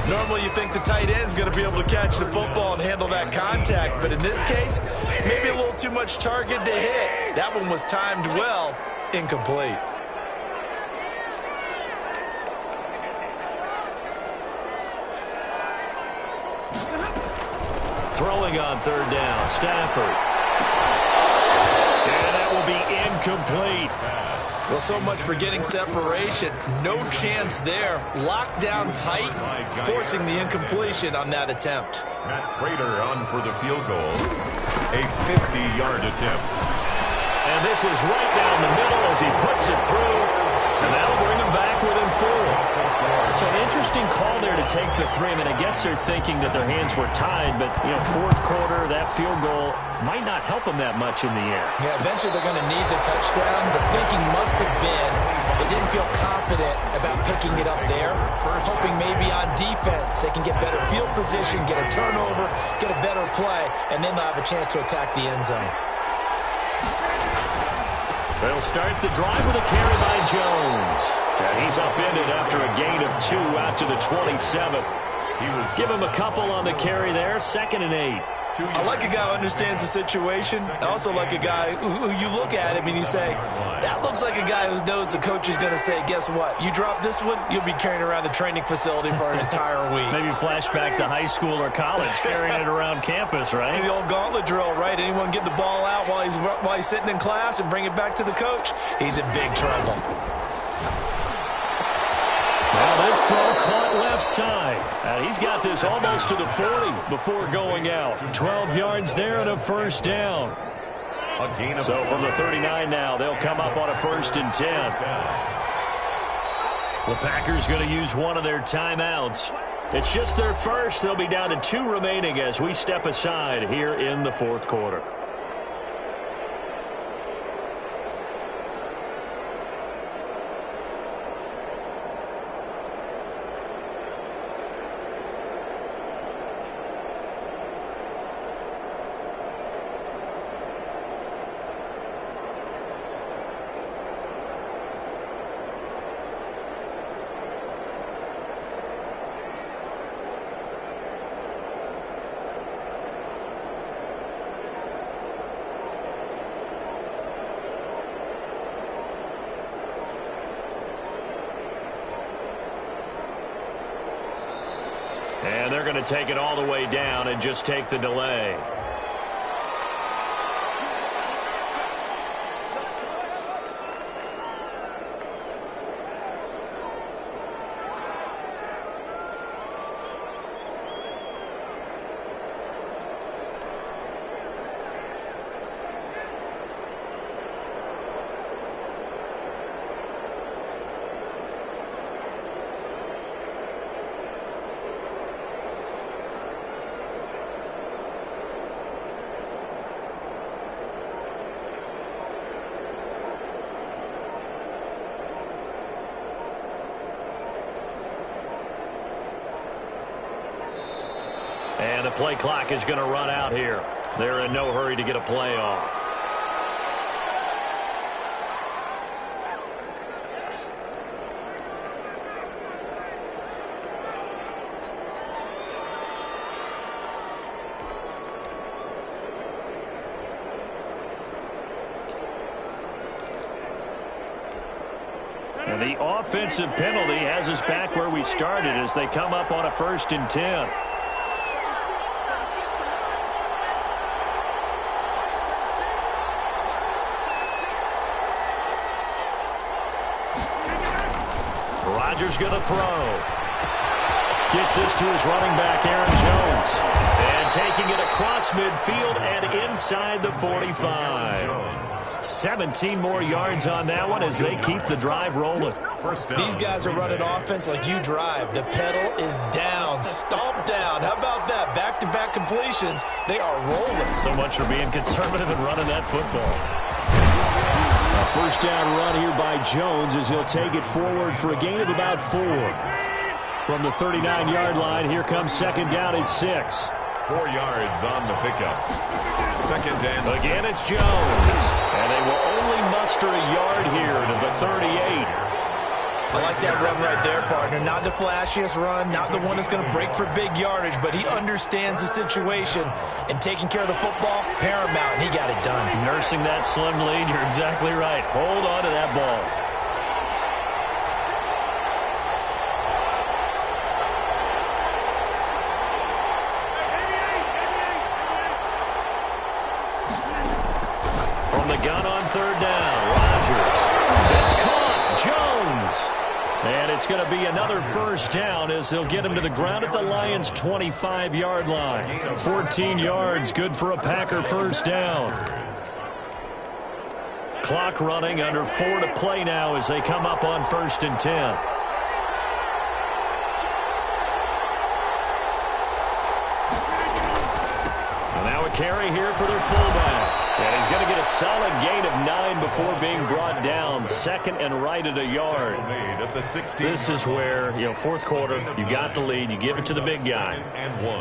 Normally you think the tight end's going to be able to catch the football and handle that contact, but in this case, maybe a little too much target to hit. That one was timed well, incomplete. Throwing on third down, Stafford. And that will be incomplete. Well, so much for getting separation. No chance there. Locked down tight, forcing the incompletion on that attempt. Matt Prater on for the field goal. A 50-yard attempt. And this is right down the middle as he puts it through. And that'll bring him back within 4. So an interesting call there to take the 3. I mean, I guess they're thinking that their hands were tied, but, you know, fourth quarter, that field goal might not help them that much in the air. Yeah, eventually they're going to need the touchdown. The thinking must have been they didn't feel confident about picking it up there, hoping maybe on defense they can get better field position, get a turnover, get a better play, and then they'll have a chance to attack the end zone. They'll start the drive with a carry by Jones. And he's upended after a gain of 2 out to the 27. Give him a couple on the carry there, 2nd and 8. I like a guy who understands the situation. I also like a guy who you look at him and you say, that looks like a guy who knows the coach is going to say, guess what? You drop this one, you'll be carrying around the training facility for an entire week. Maybe flashback to high school or college, carrying it around campus, right? The old gauntlet drill, right? Anyone get the ball out while he's sitting in class and bring it back to the coach? He's in big trouble. Well, this throw caught left side. And he's got this almost to the 40 before going out. 12 yards there and a first down. So from the 39 now, they'll come up on a 1st and 10. The Packers going to use one of their timeouts. It's just their first. They'll be down to 2 remaining as we step aside here in the fourth quarter. And they're going to take it all the way down and just take the delay. And the play clock is going to run out here. They're in no hurry to get a play off. And the offensive penalty has us back where we started as they come up on a 1st and 10. Rodgers going to throw. Gets this to his running back, Aaron Jones. And taking it across midfield and inside the 45. 17 more yards on that one as they keep the drive rolling. These guys are running offense like you drive. The pedal is down, stomped down. How about that? Back-to-back completions. They are rolling. So much for being conservative and running that football. A first down run here by Jones as he'll take it forward for a gain of about 4. From the 39-yard line, here comes 2nd down at 6. 4 yards on the pickup. Second and again, it's Jones. And they will only muster a yard here to the 38. I like that run right there, partner. Not the flashiest run, not the one that's going to break for big yardage, but he understands the situation, and taking care of the football, paramount, and he got it done. Nursing that slim lead, you're exactly right. Hold on to that ball. From the gun on third down, Rodgers. It's caught. Jones. And it's going to be another first down as they'll get him to the ground at the Lions' 25-yard line. 14 yards, good for a Packer first down. Clock running, under 4 to play now as they come up on 1st and 10. And now a carry here for their fullback. And he's going to get a solid gain of 9 before being brought down. Second and right at a yard. This is where, fourth quarter, you got the lead, you give it to the big guy.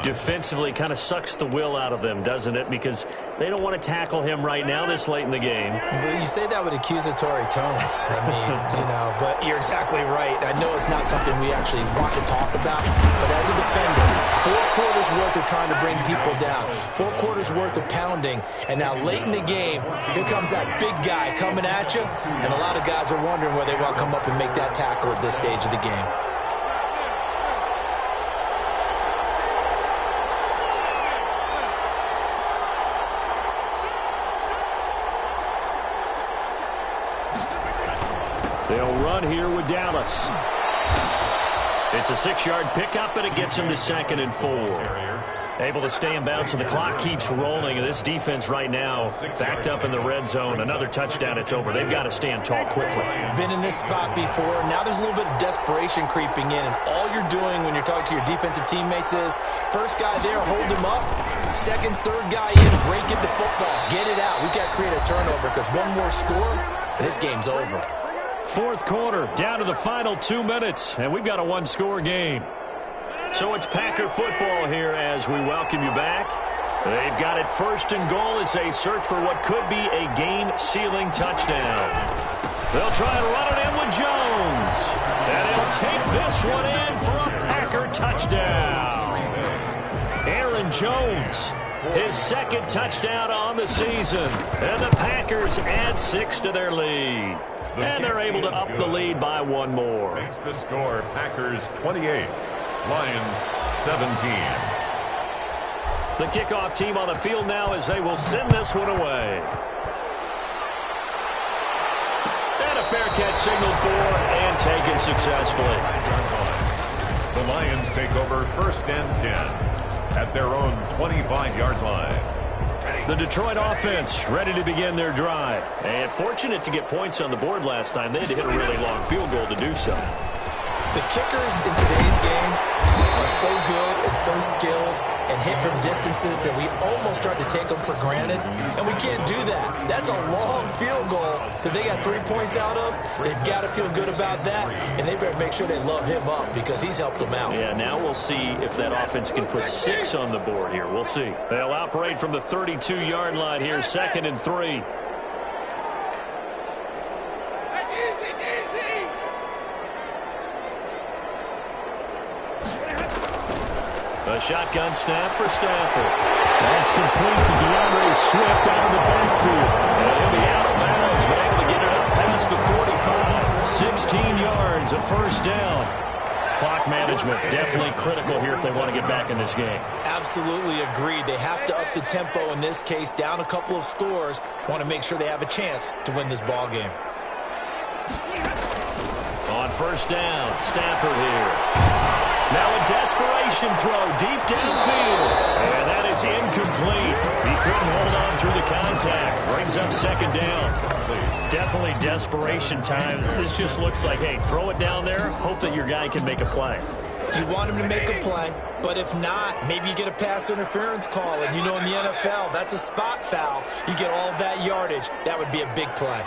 Defensively kind of sucks the will out of them, doesn't it? Because they don't want to tackle him right now this late in the game. Well, you say that with accusatory tones. I mean, but you're exactly right. I know it's not something we actually want to talk about, but as a defender, 4 quarters worth of trying to bring people down, 4 quarters worth of pounding, and now late in the game, here comes that big guy coming at you, and a lot of guys are wondering where they want to come up and make that tackle at this stage of the game. They'll run here with Dallas. It's a 6-yard pickup, and it gets him to 2nd and 4. Able to stay in bounds, so the clock keeps rolling. And this defense right now backed up in the red zone. Another touchdown, it's over. They've got to stand tall quickly. Been in this spot before. Now there's a little bit of desperation creeping in, and all you're doing when you're talking to your defensive teammates is first guy there, hold him up. Second, third guy in, break it to football. Get it out. We've got to create a turnover because one more score, and this game's over. Fourth quarter, down to the final 2 minutes, and we've got a 1-score game. So it's Packer football here as we welcome you back. They've got it 1st and goal as they search for what could be a game-sealing touchdown. They'll try and run it in with Jones. And he'll take this one in for a Packer touchdown. Aaron Jones, his 2nd touchdown on the season. And the Packers add 6 to their lead. And they're able to up the lead by 1 more. Makes the score Packers 28. Lions 17. The kickoff team on the field now as they will send this one away. And a fair catch signaled for and taken successfully. The Lions take over 1st and 10 at their own 25-yard line. The Detroit offense ready to begin their drive. And fortunate to get points on the board last time. They had to hit a really long field goal to do so. The kickers in today's game are so good and so skilled and hit from distances that we almost start to take them for granted, and we can't do that. That's a long field goal that they got 3 points out of. They've got to feel good about that, and they better make sure they love him up because he's helped them out. Yeah, now we'll see if that offense can put 6 on the board here. We'll see. They'll operate from the 32-yard line here, 2nd and 3. A shotgun snap for Stafford. That's complete to DeAndre Swift out of the backfield. And he'll be out of bounds, but able to get it up past the 45. 16 yards, a first down. Clock management definitely critical here if they want to get back in this game. Absolutely agreed. They have to up the tempo in this case, down a couple of scores. Want to make sure they have a chance to win this ball game. On first down, Stafford here. Now a desperation throw deep downfield. And that is incomplete. He couldn't hold on through the contact. Brings up 2nd down. Definitely desperation time. This just looks like, hey, throw it down there. Hope that your guy can make a play. You want him to make a play, but if not, maybe you get a pass interference call. And you know in the NFL, that's a spot foul. You get all of that yardage. That would be a big play.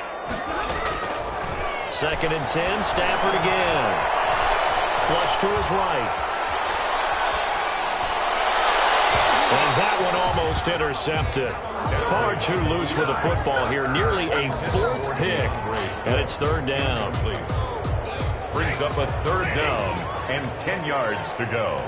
2nd and 10, Stafford again. Flush to his right. And that one almost intercepted. Far too loose with the football here. Nearly a fourth pick. And it's third down. Brings up a third down and 10 yards to go.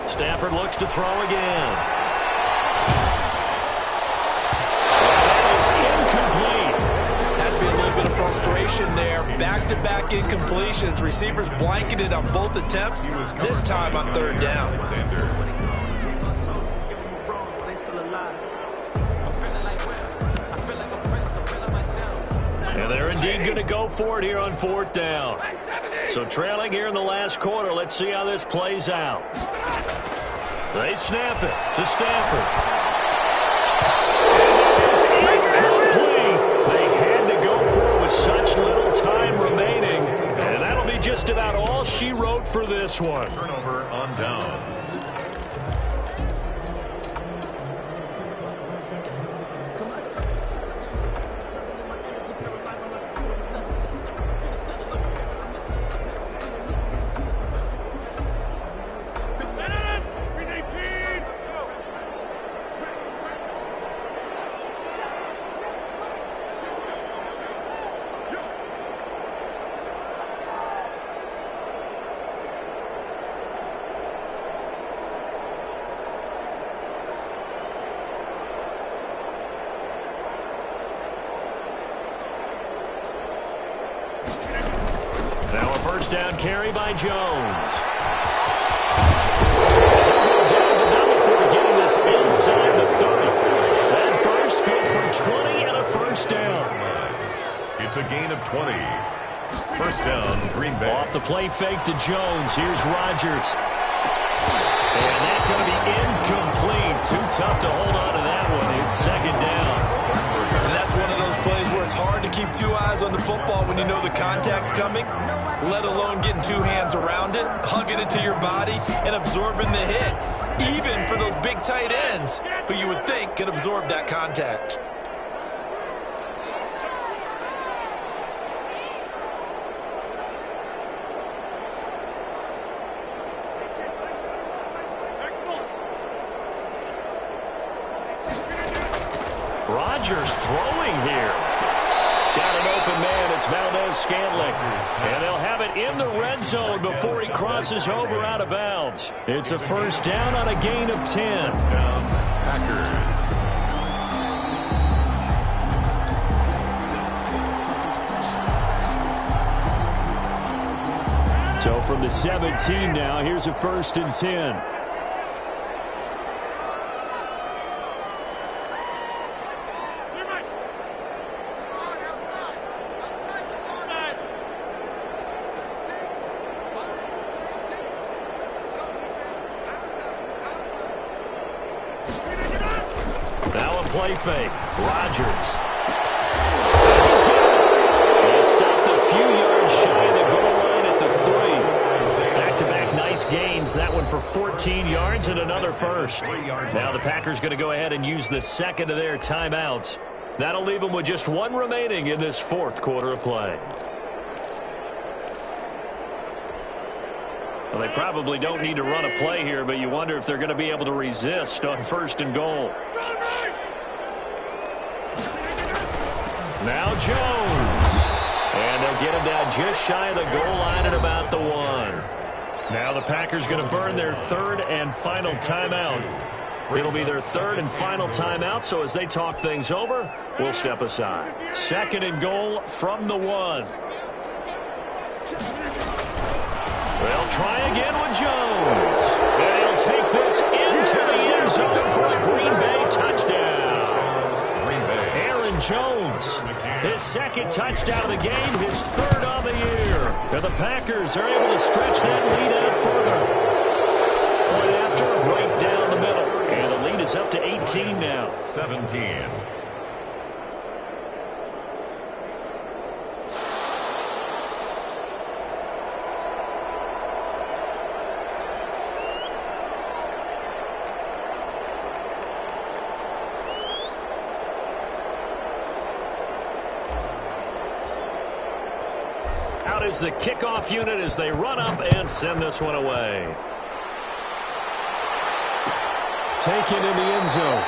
Stafford looks to throw again. Has been a little bit of frustration there. Back-to-back incompletions. Receivers blanketed on both attempts, this time on third down. And they're indeed going to go for it here on fourth down. So trailing here in the last quarter. Let's see how this plays out. They snap it to Stafford. It's incomplete. They had to go for it with such little time remaining. And that'll be just about all she wrote for this one. Turnover on downs. First down carry by Jones. Getting this inside the 30. That burst good for 20 and a first down. It's a gain of 20. First down, Green Bay. Off the play fake to Jones. Here's Rodgers. And that's going to be incomplete. Too tough to hold on to that one. It's second down. And that's one of those plays where it's hard to keep two eyes on the football when you know the contact's coming, let alone getting two hands around it, hugging it to your body, and absorbing the hit. Even for those big tight ends who you would think can absorb that contact. Rodgers throwing here. Got an open man. It's Valdez-Scantling. And they'll have it in the red zone before he crosses over out of bounds. It's a first down on a gain of 10. Packers. So from the 17 now, here's a first and 10. Play fake. Rodgers. He's got it. And stopped a few yards shy of the goal line at the 3. Back-to-back nice gains. That one for 14 yards and another first. Now the Packers going to go ahead and use the second of their timeouts. That'll leave them with just one remaining in this fourth quarter of play. Well, they probably don't need to run a play here, but you wonder if they're going to be able to resist on first and goal. Now Jones. And they'll get him down just shy of the goal line at about the 1. Now the Packers going to burn their third and final timeout. It'll be their third and final timeout, so as they talk things over, we'll step aside. Second and goal from the 1. They'll try again with Jones. And he'll take this into the end zone for a Green Bay touchdown. Aaron Jones, his second touchdown of the game, his third on the year. And the Packers are able to stretch that lead out further. Point after, right down the middle. And the lead is up to 18 now. 17. Out is the kickoff unit as they run up and send this one away. Taken in the end zone.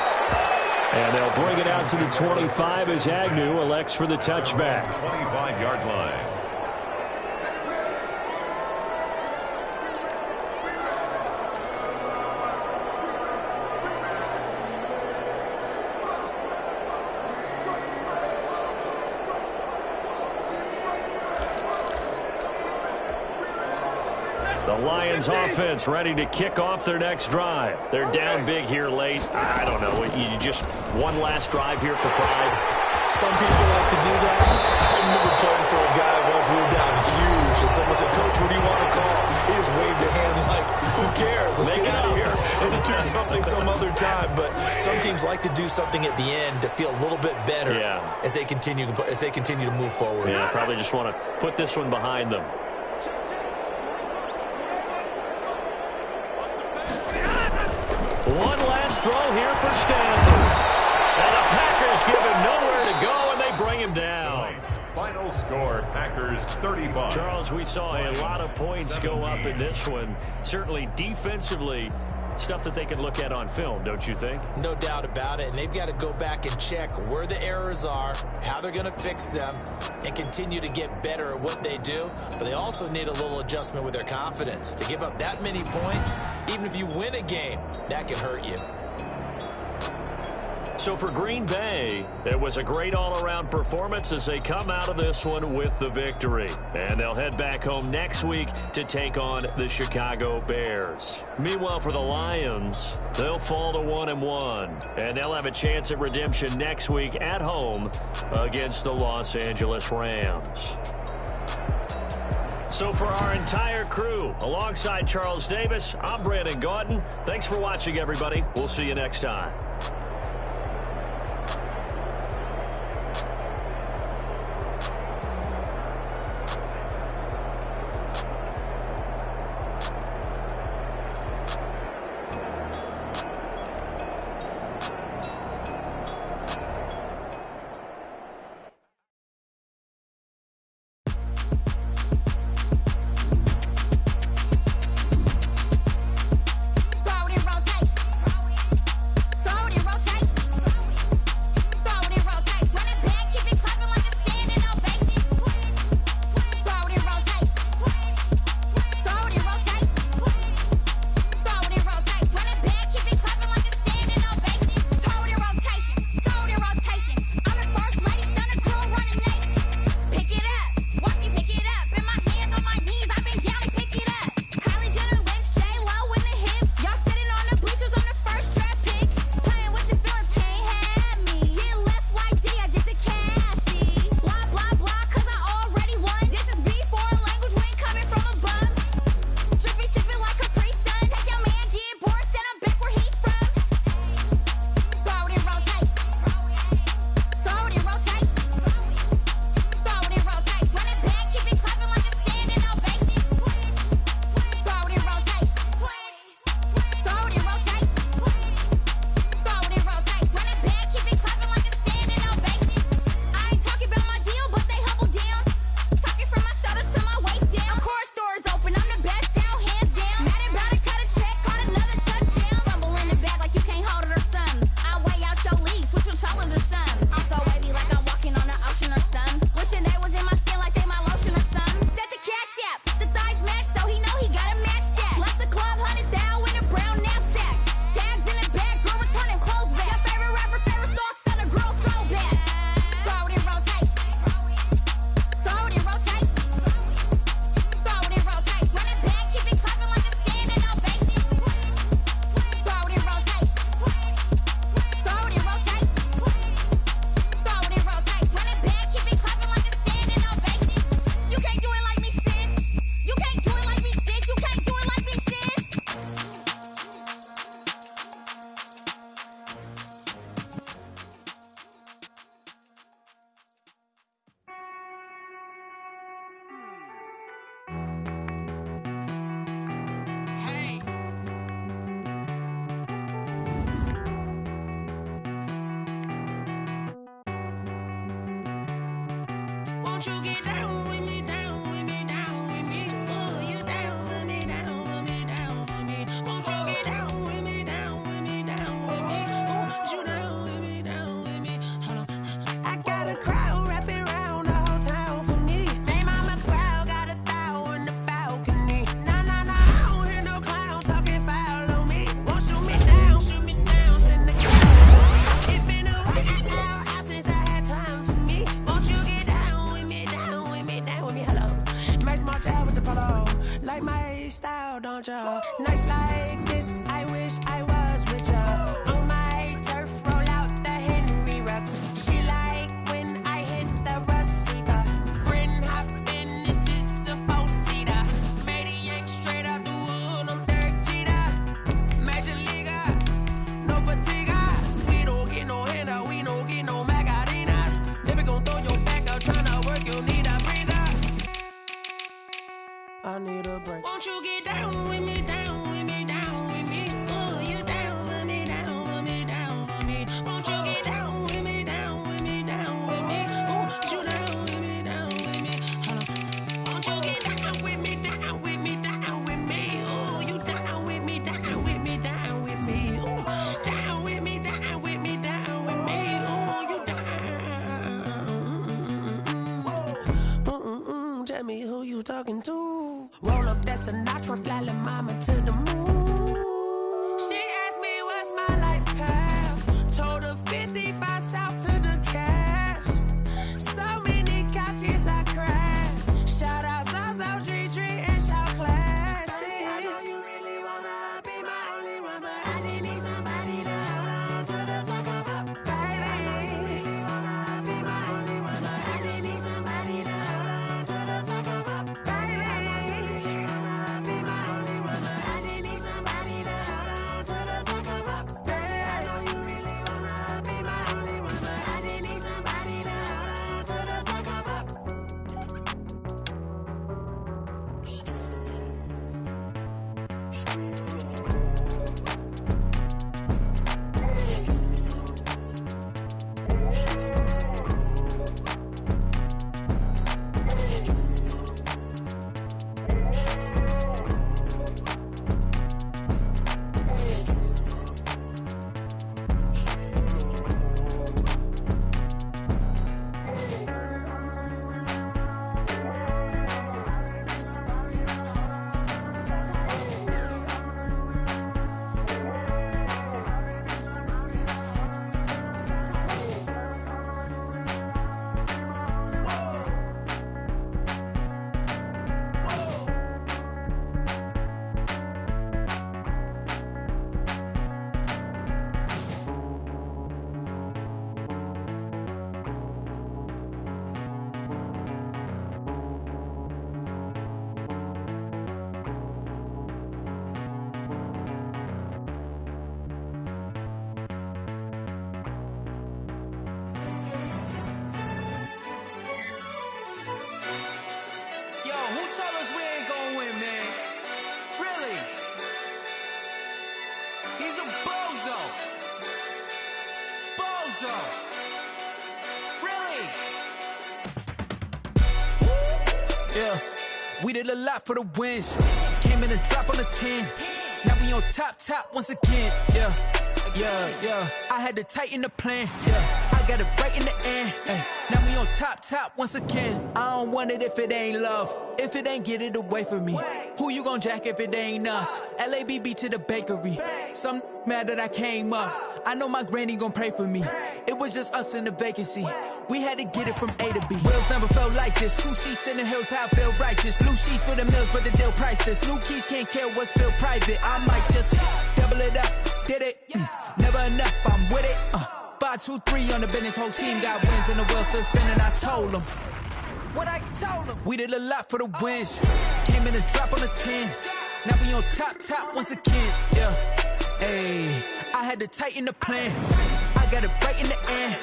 And they'll bring it out to the 25 as Agnew elects for the touchback. 25-yard line. The Lions offense ready to kick off their next drive. They're down big here late. I don't know. You just one last drive here for pride. Some people like to do that. I remember playing for a guy once. We were down huge, and someone said, "Coach, what do you want to call?" He just waved a hand like, "Who cares? Let's get out of here and do something some other time." But some teams like to do something at the end to feel a little bit better as they continue to move forward. Yeah, probably just want to put this one behind them. One last throw here for Stanford. And the Packers give him nowhere to go, and they bring him down. Final score, Packers 35. Charles, we saw a lot of points go up in this one. Certainly defensively, stuff that they can look at on film, don't you think? No doubt about it, and they've got to go back and check where the errors are, how they're going to fix them, and continue to get better at what they do. But they also need a little adjustment with their confidence. To give up that many points, even if you win a game, that can hurt you. So for Green Bay, it was a great all-around performance as they come out of this one with the victory. And they'll head back home next week to take on the Chicago Bears. Meanwhile, for the Lions, they'll fall to 1-1. And they'll have a chance at redemption next week at home against the Los Angeles Rams. So for our entire crew, alongside Charles Davis, I'm Brandon Gaudin. Thanks for watching, everybody. We'll see you next time. Won't you get down with me, want ya. Nights like this, I wish I was with ya. On my turf, roll out the Henry Rux. She like when I hit the receiver. Friend hop in, this is a four-seater. Made a yank straight out the wood, I'm Derek Jeter. Major leaguer, no fatigue. We don't get no handout, we don't get no Macarinas. Never gon' throw your back out, tryna work, you need a breather. I need a break. Won't you get down with me, down with me, down with me? Oh, you down with me, down with me, down with me. Won't you get down with me, down with me, down with me? Oh, you down with me, down with me. Hold on. Won't you get down with me, down with me, down with me? Oh, you down with me, down with me, down with me. Oh, down with me, down with me, down with me. Oh, you down. Tell me who you talking to. Roll up that Sinatra, fly la mama to the moon. She asked me what's my life path. Told her 55 south to the cash. So many couches I crashed. Shout out South Street and shout classic. I know you really wanna be my only one, but I didn't need somebody to hold on to the sucker up, baby. I know you really wanna be my only one, but I didn't need somebody to hold on to the sucker up, baby. I know you really wanna be my only one, but I didn't need somebody to hold on to the sucker up, baby. I know you really wanna be my only one, but I didn't need somebody to hold on to the sucker up. Yo, who told us we ain't gonna win, man? Really? He's a bozo. Bozo. Really? Yeah, we did a lot for the wins. Came in and dropped on the 10. Now we on top once again. Yeah. I had to tighten the plan. Yeah, I got it right in the end. Now we on top once again. I don't want it if it ain't love. If it ain't, get it away from me. Who you gon' jack if it ain't us? LABB to the bakery. Some mad that I came up. I know my granny gon' pray for me. It was just us in the vacancy. We had to get it from A to B. Wheels never felt like this. 2 seats in the hills, how I feel righteous. Blue sheets for the mills, but the deal priceless. New keys can't care what's still private. I might just double it up. Did it? Never enough, I'm with it. 5, 2, 3 on the business. Whole team got wins and the wheels still spinning. I told them what I told them. We did a lot for the wins. Came in and dropped on the 10. Now we on top once again. Yeah. Hey, I had to tighten the plan. I got it right in the end.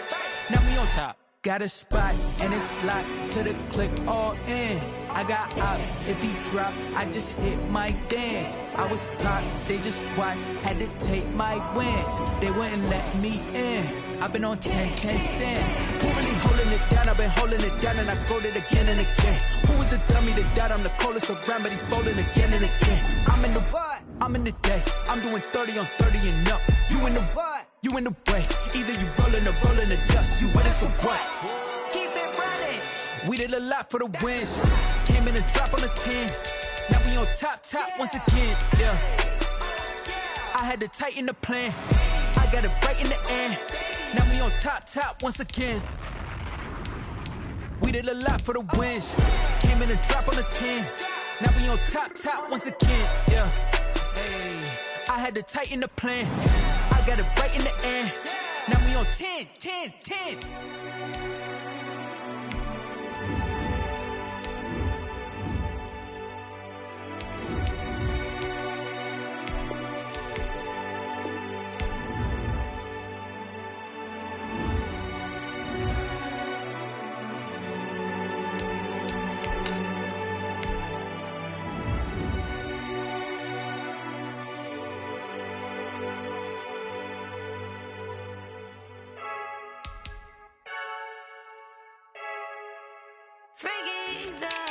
Now we on top. Got a spot and it's locked to the click all in. I got ops, if he drop, I just hit my dance. I was popped, they just watched, had to take my wins. They wouldn't let me in. I've been on 10 cents. Who really holding it down? I've been holding it down and I go it again and again. Who was the dummy that died? I'm the coldest around, but he folding again and again. I'm in the what? I'm in the day. I'm doing 30 on 30 and up. You in the what? You in the way. Either you rolling or rolling the dust. You with us or what? Keep it running. We did a lot for the wins. Came in and dropped on the 10. Now we on top once again. Yeah. I had to tighten the plan. I got it right in the end. Now we on top once again. We did a lot for the wins. Came in and dropped on the 10. Now we on top once again, yeah. Hey, I had to tighten the plan. I got it right in the end. Now we on 10.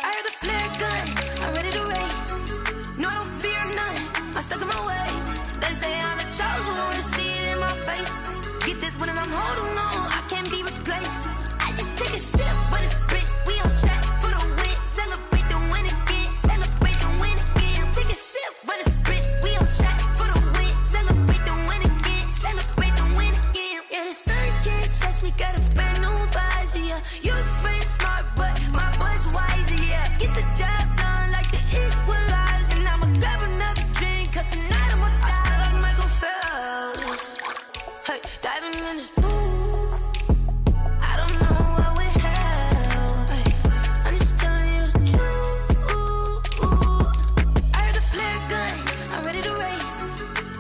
I heard the flare gun, I'm ready to race. No, I don't fear none, I'm stuck in my ways. They say I'm the chosen one, to see it in my face. Get this one and I'm holding on, I can't be replaced. I just take a sip, but it's split, we on track for the win. Celebrate the win again, celebrate the win again. Take a sip, but it's split, we on track for the win. Celebrate the win again, celebrate the win again. Yeah, the sun can't touch me, got a brand new visor, yeah. You're friend smart, but my boy's wiser, yeah. Get the job done like the equalizer. And I'ma grab another drink, cause tonight I'ma die like Michael Phelps. Hey, diving in this pool, I don't know what we have. Hey, I'm just telling you the truth. I heard the flare gun, I'm ready to race.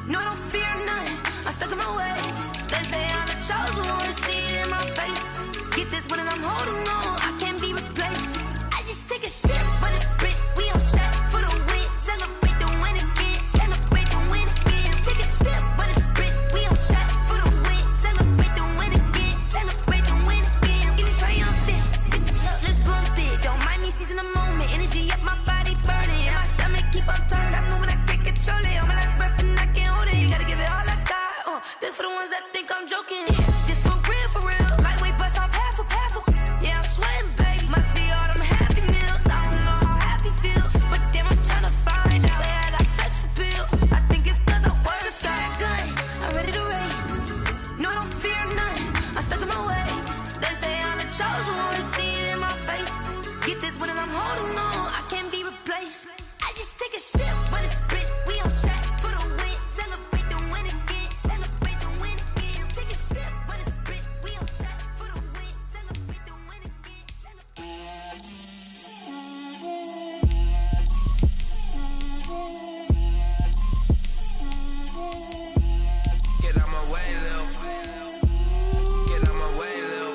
No, I don't fear none, I'm stuck in my ways. They say I'm the chosen one, to see it in my face. Get this one and I'm holding on, I can't be replaced. I just take a sip, but it's split, we on track for the win. Celebrate the win again, celebrate the win again. Take a sip, but it's split, we on track for the win. Celebrate the win again, celebrate the win again. Get it triumphant, let's bump it. Don't mind me seizing the moment, energy up my body burning. And my stomach keep on turning, stop moving, I can't control it. On my last breath and I can't hold it, you gotta give it all I got. This for the ones that think I'm joking. This for real, lightweight bust off half a. Yeah, I'm sweating, baby. Must be all them happy meals. I don't know how happy feels, but damn, I'm trying to find out. Say I got sex appeal. I think it's cause I work a gun. I'm ready to race. No, I don't fear none, I'm stuck in my ways. They say I'm the chosen one, to see it in my face. Get this one and I'm holding on, I can't be replaced. I just take a sip, but it's split, we on track for the win. Celebrate the win again, celebrate the win again. Take a sip, but it's split, we on track for the win. Celebrate the win again, Get out my way, Lil. Get out my way, Lil.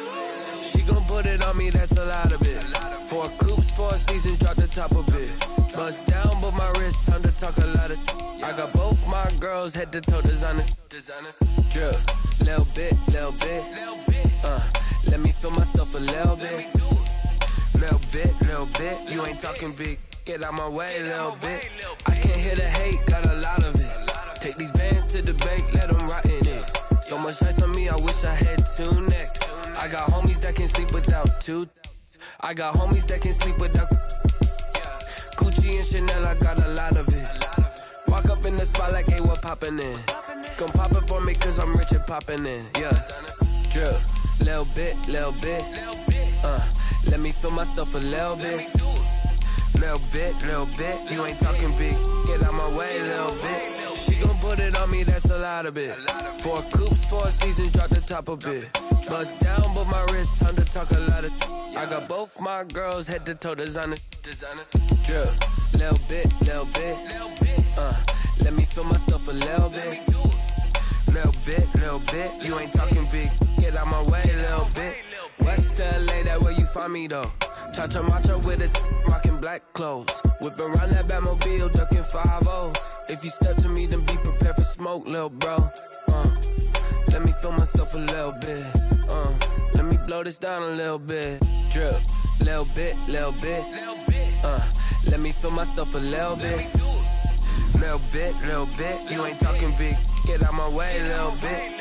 She gon' put it on me, that's a lot of it. 4 coops, 4 seasons, drop the top a bit. Bust down, but my wrist, time to talk a lot of. I got both my girls, head to toe designer. Drip, little bit. Let me feel myself a little bit. Little bit. You ain't talking big. Get out my way, little bit. I can't hear the hate, got a lot of it. Take these bands to the bank, let them rot in it. So much ice on me, I wish I had 2 necks. I got homies that can sleep without 2. I got homies that can sleep without. Gucci and Chanel, I got a lot of it. Walk up in the spot like, hey, what poppin' in? Gon' pop it for me, cause I'm rich and poppin' in. Yeah, drip, little bit. Let me feel myself a little bit. Little bit. You ain't talking big. Get out my way, little bit. She gon' put it on me, that's a lot of it. 4 coops, 4 seasons, drop the top a bit. Bust down, but my wrist, time to talk a lot of. I got both my girls, head to toe designer. Drip, little bit. Let me feel myself a little bit. Little bit. You ain't talking big. Get out my way, little bit. West LA, that where you find me though. Cha-cha matcha with a rockin' black clothes. Whip around that Batmobile, ducking 5-0. If you step to me, then be prepared for smoke, lil' bro. Let me feel myself a little bit. Let me blow this down a little bit. Drip, little bit. Let me feel myself a little bit. Little bit. You ain't talking big. Get out my way, little bit.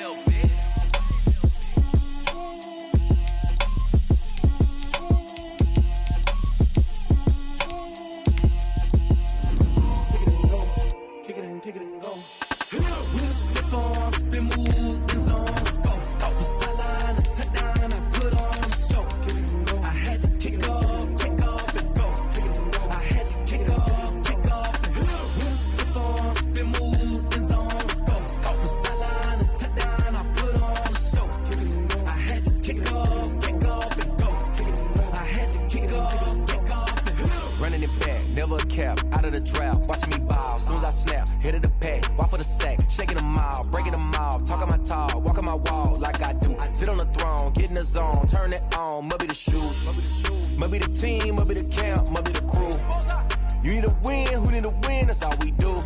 never a cap. Out of the draft, watching me ball. Soon as I snap, hit of the pack, walk for the sack, shaking them all, breaking them all, talking my talk, walking my wall like I do. Sit on the throne, get in the zone, turn it on, must be the shoes, must be the team, must be the camp, must be the crew. You need a win, who need a win? That's all we do.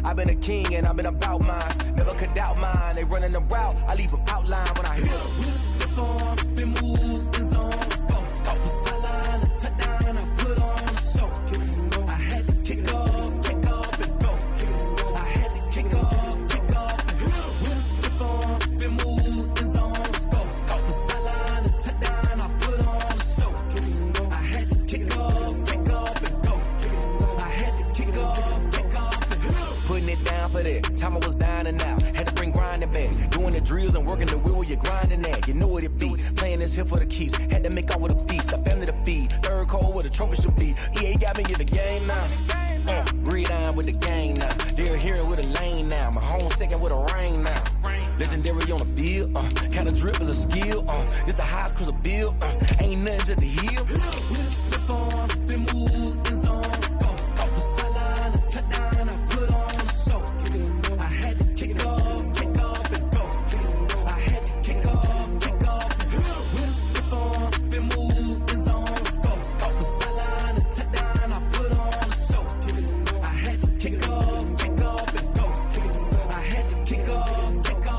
I've been a king and I've been about mine. Never could doubt mine. They running the route, I leave them outline when I hit them. Step on, spin, move, in zone, scope. Scope the sideline, a touchdown, I put on a show. I had to kick off and go. I had to kick off and go. Step on, spin, move, in zone, scope. Scope the sideline, a touchdown, I put on a show. I had to kick off and go. I had to kick off and go. Putting it down for that. Time I was down and out. Had to bring grinding back. Doing the drills and working the wheel where you're grinding at. You know what it be. Playing this here for the keeps. Had to make off with a feast. A family to feed. Third cold where the trophy should be. EA got me in the game now. Breed on with the game now. They're here with a lane now. My home second with a rain now. Legendary on the field. Kind of drip is a skill. This the highest cruiser bill. Ain't nothing just to heal. Step on, spin, move, in zone, scope. Scope the sideline, a touchdown, I put on a show. I had to kick off and go. I had to kick off and go. Step on, spin, move, in zone, scope. Scope the sideline, a touchdown, I put on a show. I had to kick off and go. I had to kick off and go.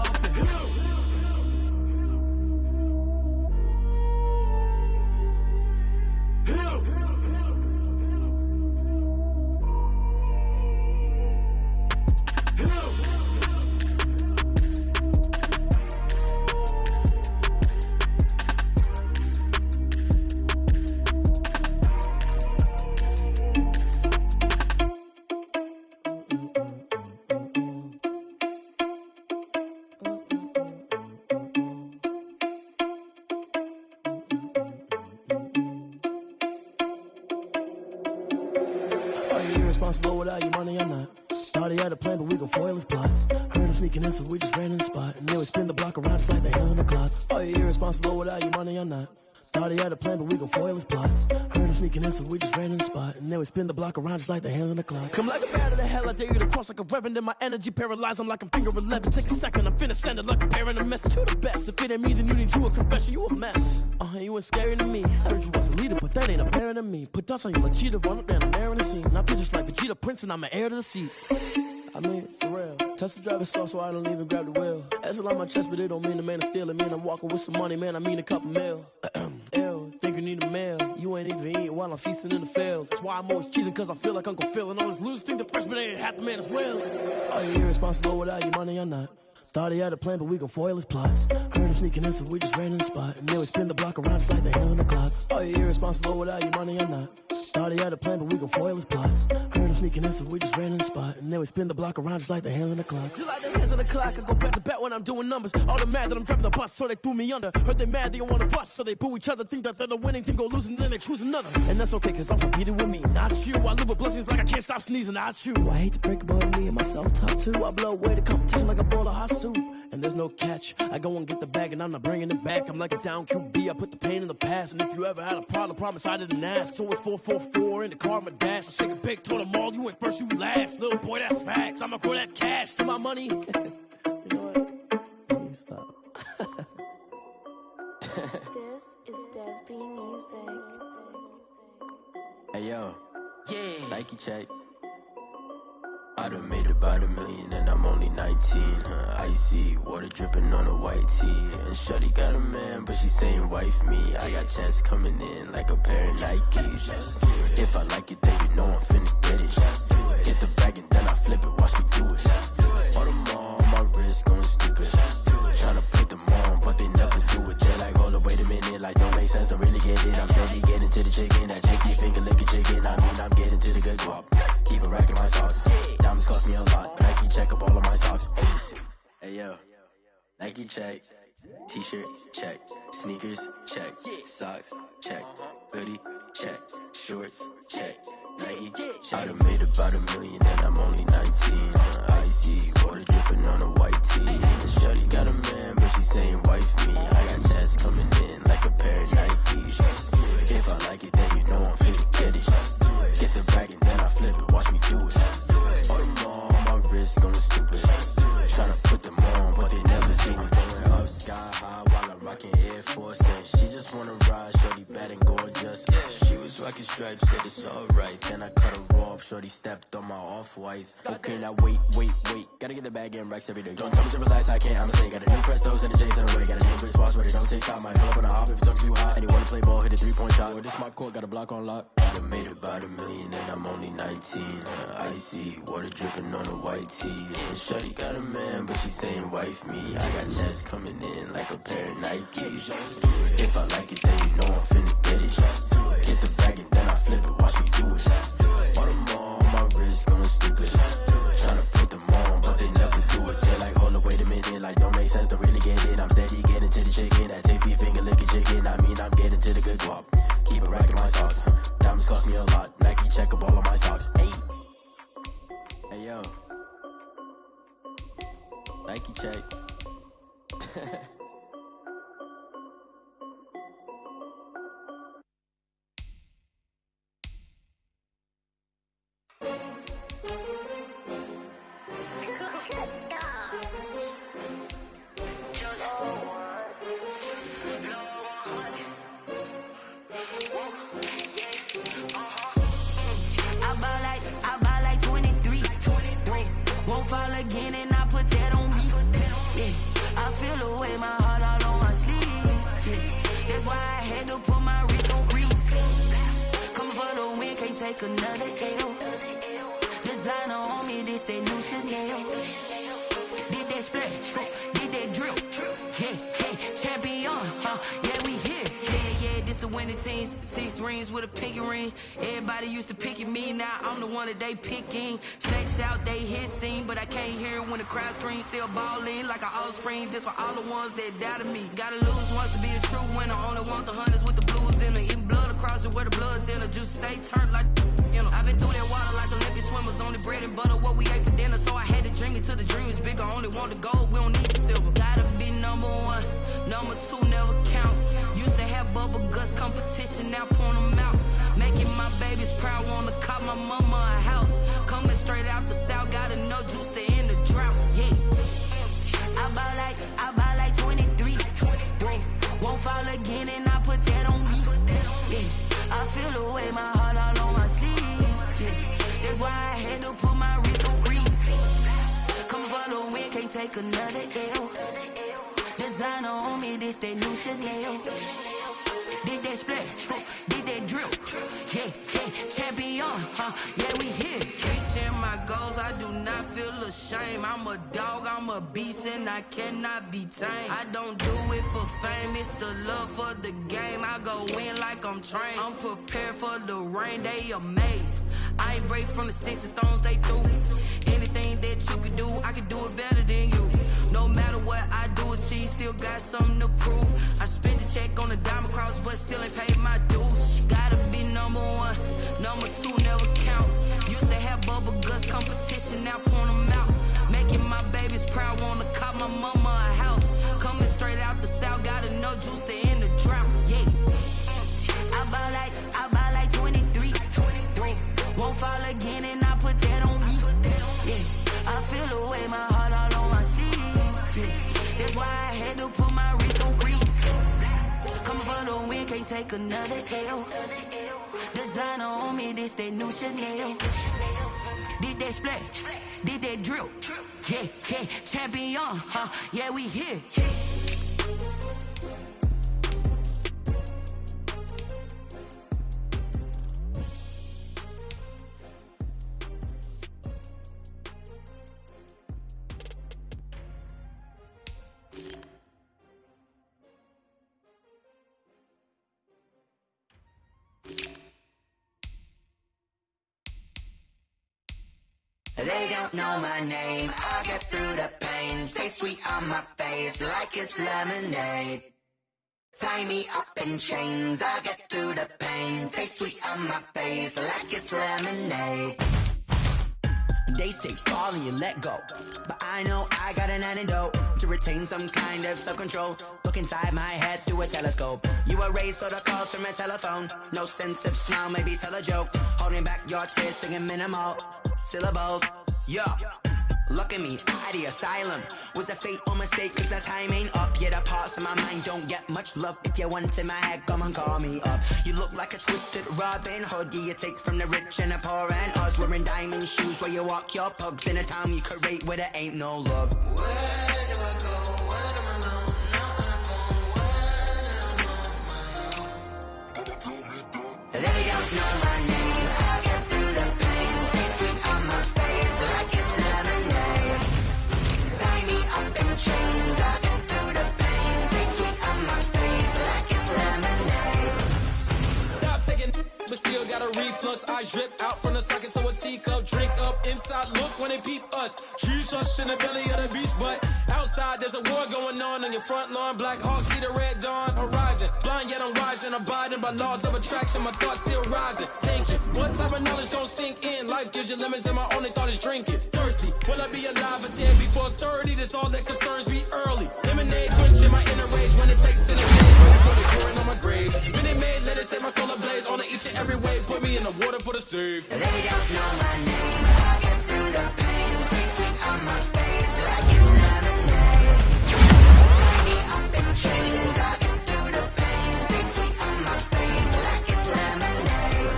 Irresponsible without your money or not. Thought he had a plan, but we gon' foil his plot. Heard him sneaking in, so we just ran in the spot. And then we spin the block around just like the hell on the clock. Are you irresponsible without your money or not? Thought he had a plan, but we gon' foil his plot. Heard him sneaking in, so we just ran in the spot. And then we spin the block around just like the hands on the clock. Come like a bat of the hell, I dare you to cross like a reverend. In my energy paralyzed, I'm like I'm finger 11. Take a second, I'm finna send it like a bear in a message. You the best, if it ain't me, then you need you a confession. You a mess, you ain't scary to me. Heard you was a leader, but that ain't apparent to me. Put dust on you like cheetah, run up down the air in the scene. And I feel just like Vegeta Prince, and I'm an heir to the seat. I mean, for real. Touch the driver's sauce so I don't even grab the wheel. That's on my chest, but it don't mean the man is stealing. Mean I'm walking with some money, man, I mean a couple mil. Ew, think you need a meal. You ain't even eating while I'm feasting in the field. That's why I'm always cheesing, cause I feel like Uncle Phil. And all those losers think the freshman ain't half the man as well. Are you irresponsible without your money or not? Thought he had a plan, but we gon' foil his plot. Heard him sneaking in, so we just ran in the spot. And then we spin the block around just like the hell on the clock. Are you irresponsible without your money or not? Thought he had a plan, but we gon' foil his plot. Heard him sneaking in, so we just ran in the spot. And then we spin the block around just like the hands on the clock. Just like the hands on the clock, I go back to back when I'm doing numbers. All the mad that I'm driving the bus, so they threw me under. Heard they mad, they don't wanna bust, so they boo each other. Think that they're the winning team, go losing, then they choose another. And that's okay, cause I'm competing with me, not you. I live with blessings like I can't stop sneezing, not you. I hate to break about me and myself top two. I blow away the competition like a bowl of hot soup. And there's no catch, I go and get the bag and I'm not bringing it back. I'm like a down QB, I put the pain in the past. And if you ever had a problem, promise I didn't ask. So it's 444 in the car, my dash. I shake a big, told them all, you went first, you last. Little boy, that's facts, I'ma grow that cash to my money. You know what? Let me stop. This is Dev B Music. Hey yo, yeah. Nike check. I done made about $1 million and I'm only 19. Icy water dripping on a white tee. And shorty got a man, but she saying wife me. I got checks coming in like a pair of Nikes. If I like it, then you know I'm finna get it. Get the bag and then I flip it, watch me do it. All them on my wrist going stupid. Tryna put them on, but they never do it. They're like, hold up, wait a minute, like don't make sense, don't really get it. I'm steady getting to the chicken, that chicky finger licking chicken. I mean, I'm getting to the good guap. Keep a rack in my sauce. Diamonds cost me a lot. Nike check up all of my socks. Hey yo, Nike check. T-shirt check. Sneakers check. Socks check. Hoodie check. Shorts check. Nike check. I done made about $1 million and I'm only 19. Icy water dripping on a white tee. The shorty got a man, but she saying wife me. I got checks coming in like a pair of Nikes. If I like it, then you know I'm finna get it. Get the bag. Lucky Stripe said it's alright. Then I cut her off. Shorty stepped on my off-whites. Okay, now wait. Gotta get the bag and racks every day. Don't tell me to relax, I can't, I'ma say. Got a new Prestos and a J's in the way. Got a new wrist watch, but it don't take time. I pull up on a hop if it's talking too hot. And you wanna play ball, hit a 3-point shot. Well, this my court, got a block on lock. I done made about $1 million and I'm only 19. Icy, water dripping on a white tee. And shorty got a man, but she saying wife me. I got checks coming in like a pair of Nikes. If I like it, then you know I'm finna get it. Get the bag and then I flip it, watch me do it. All them all on my wrist, going stupid. Tryna put them on, but they never do it. They're like, hold up, wait a minute, like don't make sense, don't really get it. I'm steady getting to the chicken, that tasty finger licking chicken. I mean, I'm getting to the good guap. Keep it racking my socks. Diamonds cost me a lot. Nike check up all of my stocks. Hey yo, Nike check. I buy like 23. Won't fall again and I put that on me. Yeah, I feel away my heart all on my sleeve. Yeah, that's why I had to put my wrist on freeze. Coming for the win, can't take another L. Designer on me, this that new Chanel. Did that splash, did that drill. Yeah, champion, yeah, we here. Yeah, this the winning teams. 6 rings with a pinky ring. Everybody used to picking me, now I'm the one that they picking. Snakes out, they hit scene, but I can't hear it when the crowd screams. Still ballin' like an offspring. This for all the ones that doubted me. Gotta lose once to be a true winner. Only want the hunters with the blues in it. Eating blood across it where the blood thinner. Juice stay turned like, you know. I've been through that water like Olympic swimmers. Only bread and butter, what we ate for dinner. So I had to dream it till the dream is bigger. Only want the gold, we don't need the silver. Gotta be number 1, number 2 never count. Used to have bubble guts competition, now point them out. Making my babies proud, wanna cop my mama a house. Coming straight out the south, got enough juice to end the drought. Yeah, I buy like 23. Won't fall again and I put that on me. Yeah, I feel away my heart all on my sleeve. Yeah, that's why I had to put my wrist on freeze. Coming for the win, can't take another L. Designer on me, this that new Chanel. Did that splash, did that drill. Yeah, champion, yeah, we here. Reaching my goals, I do not feel ashamed. I'm a dog, I'm a beast, and I cannot be tamed. I don't do it for fame, it's the love for the game. I go in like I'm trained. I'm prepared for the rain, they amazed. I ain't break from the sticks and stones they threw. Anything that you could do, I could do it better than you. No matter what I do, achieve, still got something to prove. I spent the check on the diamond cross, but still ain't paid my dues. Gotta be number 1, number 2 never count. Used to have bubble guts competition, now point them out. Making my babies proud, wanna cop my mama a house. Coming straight out the south, got enough juice to end the drought. Yeah, I buy like 23. Won't fall again and I put that on me. Yeah, I feel away my heart all on my sleeve. Yeah, that's why I had to put my wrist on freeze. Coming for the win, can't take another L. Designer on me, this that new Chanel. Did that splash, did that drill. Yeah, champion, yeah, we here. They don't know my name, I get through the pain. Taste sweet on my face like it's lemonade. Tie me up in chains, I get through the pain. Taste sweet on my face like it's lemonade. They say fall and you let go, but I know I got an antidote to retain some kind of self-control. Look inside my head through a telescope. You erase all the calls from a telephone. No sense of smile, maybe tell a joke. Holding back your tears, singing minimal syllables. Yeah, Look at me, out the asylum. Was a fate or mistake, cause the time ain't up. Yet the parts of my mind don't get much love. If you want in my head, come and call me up. You look like a twisted Robin Hood. You take from the rich and the poor and us. Wearing diamond shoes where you walk your pugs. In a town you create where there ain't no love. Where do I go? Where am I alone? Not on the phone, when I'm on my own. They don't know my name. I'll get through the pain. Taste sweet on my face like it's lemonade. Tie me up in chains. I'll get through the pain. Taste sweet on my face like it's lemonade. Stop taking, but still got a reflux. I drip out from the socket to a teacup. Drink up inside, look when they peep us. She's us in the belly of the beach, but outside there's a war going on your front lawn. Black Hawk, see the red dawn horizon. Blind yet I'm rising, abiding by laws of attraction. My thoughts still rising, thinking what type of knowledge don't sink in. Life gives you lemons and my only thought is drinking. Thirsty, will I be alive or dead before 30? That's all that concerns me early. Lemonade quenching my inner rage when it takes to the days. Ready for the pouring on my grave. Minute Maid, let it set my soul ablaze. On each and every way, put me in the water for the save. They don't know my name. I'll get through the pain. Taste sweet on my face like it's lemonade. Tie me up in chains. I'll get through the pain. Taste sweet on my face like it's lemonade.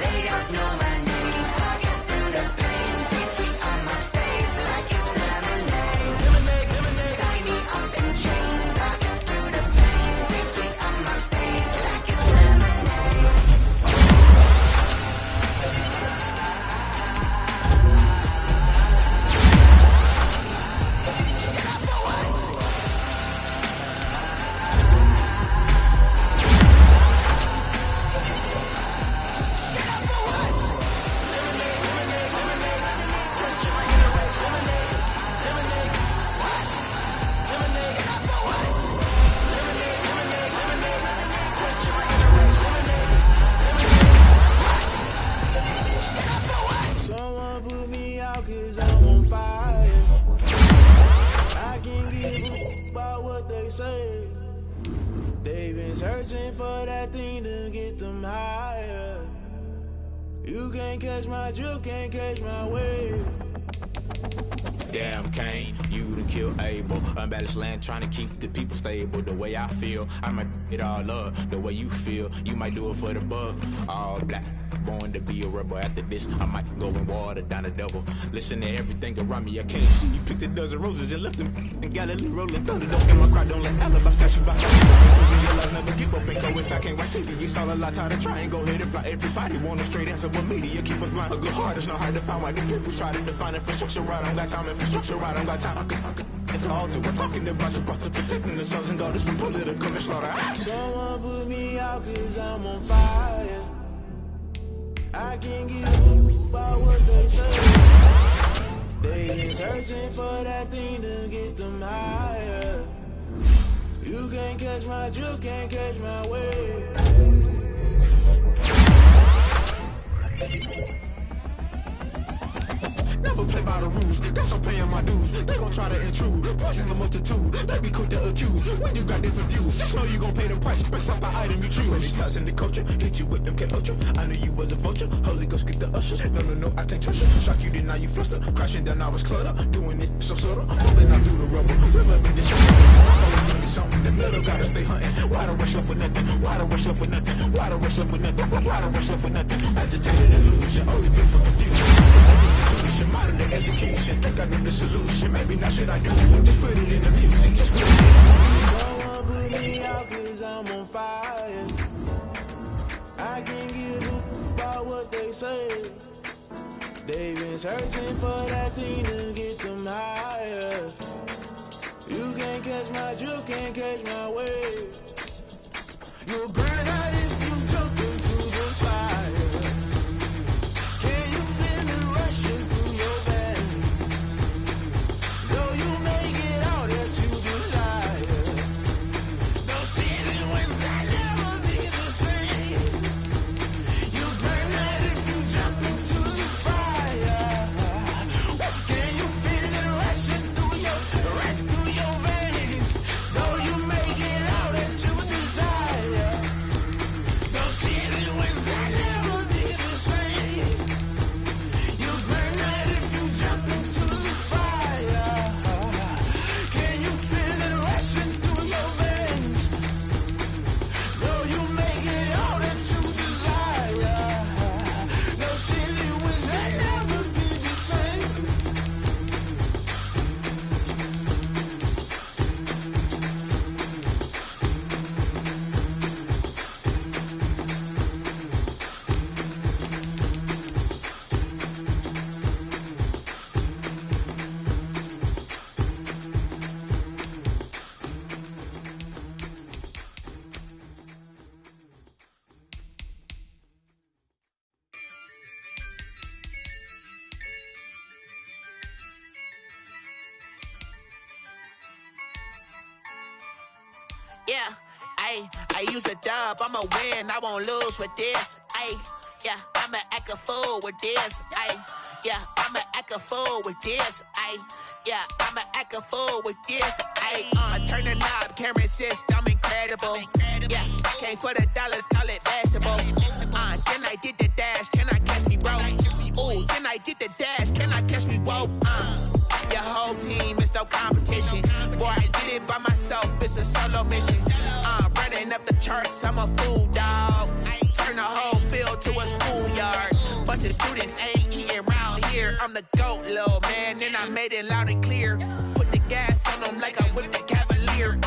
They don't know my name. I'll get through the pain. Taste sweet on my face like it's lemonade. Lemonade. Tie me up in chains. I'll get through the pain. Taste sweet on my face like it's lemonade. Someone put me out cause I'm on fire. I can't give a about what they say. They've been searching for that thing to get them higher. You can't catch my drift, can't catch my wave. Damn Kane, you done killed Abel. Unbalanced land trying to keep the people stable. The way I feel, I might it all up. The way you feel, you might do it for the bug. All black, born to be a rebel. After this, I might go and water down a double. Listen to everything around me, I can't see. You picked a dozen roses and left them in Galilee rolling thunder. Don't get my cry, don't let alibis splash you by realize never give up and go inside. I can't write TV, it's all a lot. Tired of trying, go ahead and fly. Everybody want a straight answer with media. Keep us blind, a good heart is not hard to find. Why the people try to define infrastructure right? I don't got time, infrastructure right, I don't got time. I could it's all to we're talking about you, about to protecting the sons and daughters from political and slaughter. Someone put me out cause I'm on fire. I can't give a about what they say. They've been searching for that thing to get them higher. You can't catch my drift, can't catch my wave. Never play by the rules, guess I'm paying my dues. They gon' try to intrude, poison the multitude. They be quick to accuse, when you got different views. Just know you gon' pay the price, based off the item you choose. Many times in the culture, hit you with MK Ultra. I knew you was a vulture, Holy Ghost get the ushers. No, I can't trust you. Shock you, then now you fluster. Crashing down, I was clutter. Doing this so subtle, rolling out through the rubble. Remember this shit, something in the middle, gotta stay hunting. Why the rush left with nothing? Why the rush left with nothing? Why the rush left with nothing? Why the rush left with nothing? Agitated illusion, only been for confusion. Modern day execution, think I know the solution. Maybe not should I do it? Just put it in the music. Just put it in the music. Someone put me out cause I'm on fire. I can't give a about what they say. They've been searching for that thing to get them higher. You can't catch my drift, can't catch my wave. You'll burn out if you jump into the fire. Can you feel it rushing through your veins? Though you make it all that you desire. No season wins that never be the same. You burn out if you jump into the fire. Can you feel it rushing through your veins? Though you make it all that you desire. Ayy, I use a dub, I'ma win, I won't lose with this. Ayy, yeah, I'ma act a fool with this. Ayy, yeah, I'ma act a fool with this. Ayy, yeah, I'ma act a fool with this. Ayy, I turn the knob, camera assist, I'm incredible. Yeah, came for the dollars, call it vegetable. Then I did the dash, can I catch me, bro? Ooh, then I did the dash, can I catch me, whoa? Your whole team is no competition. Boy, I did it by myself, it's a solo mission. Running up the charts, I'm a fool, dog. Turn the whole field to a schoolyard. Bunch of students ain't eating round here. I'm the GOAT, little man, and I made it loud and clear. Put the gas on them like I'm with the Cavalier.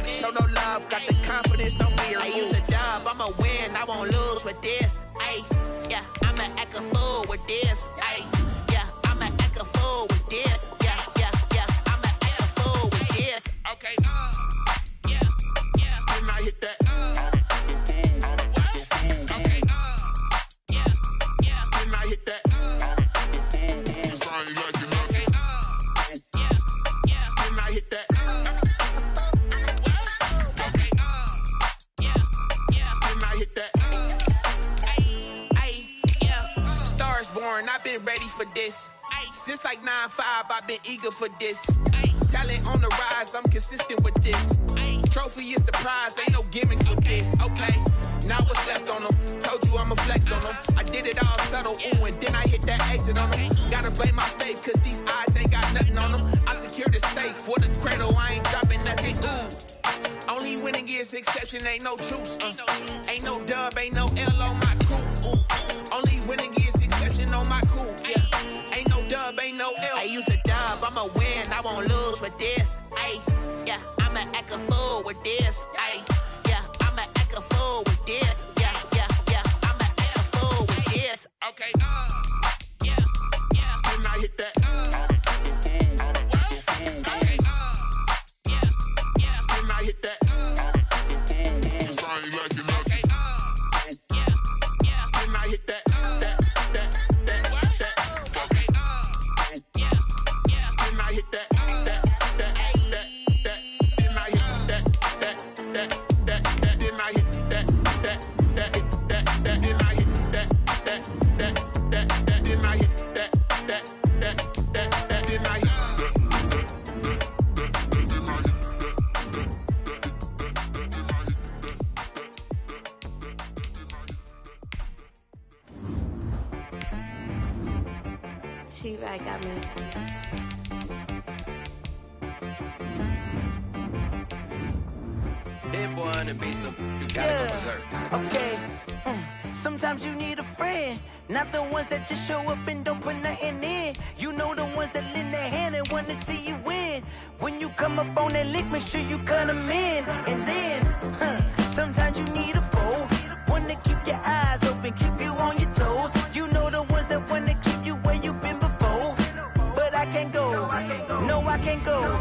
Show no love, got the confidence, no fear. I use a dub, I'ma win, I won't lose with this. Ayy, yeah, I'ma act a fool with this. Ayy, yeah, I'ma act a fool with this. Yeah, yeah, yeah, I'ma act a fool with this. Okay, yeah, yeah, then I hit that. Okay, yeah, yeah, then I hit that. Sorry, like you know. Okay, yeah, yeah, then I hit that. Okay, yeah, yeah, then I hit that. Yeah, stars born, I've been ready for this. Since like 9-5, I've been eager for this. Talent on the rise, I'm consistent with this. Trophy is the prize, ain't no gimmicks with this. Okay, now what's left on them? Told you I'ma flex on them. I did it all subtle, ooh, and then I hit that exit on them. Gotta blame my faith, cause these odds ain't got nothing on them. I secured the safe for the cradle, I ain't dropping nothing, ooh. Only winning is exception, ain't no truce. Ain't no dub, ain't no L on my crew. Only winning is exception on my crew. Yeah, ain't no dub, ain't no L. I use a dub, I'ma win, I won't lose with this. Ayy, yeah, I'ma act a fool with this. Ayy, yeah, I'ma act a fool with this. Yeah, yeah, yeah, I'ma act a fool with this. Okay, yeah, yeah, then I hit that. Okay, yeah, yeah, then I hit that. Sorry, like you know. Okay, yeah, yeah, then I hit that. Okay, yeah, yeah, then I hit that. I got me. Hit one and be some, you gotta go berserk. Okay. Sometimes you need a friend, not the ones that just show up and don't put nothing in. You know the ones that lend their hand and want to see you win. When you come up on that lick, make sure you cut them in. And then, sometimes you need a foe, one to keep your eyes open, keep you on your toes. You know the ones that want to keep you where you've been before. But I can't go, no I can't go.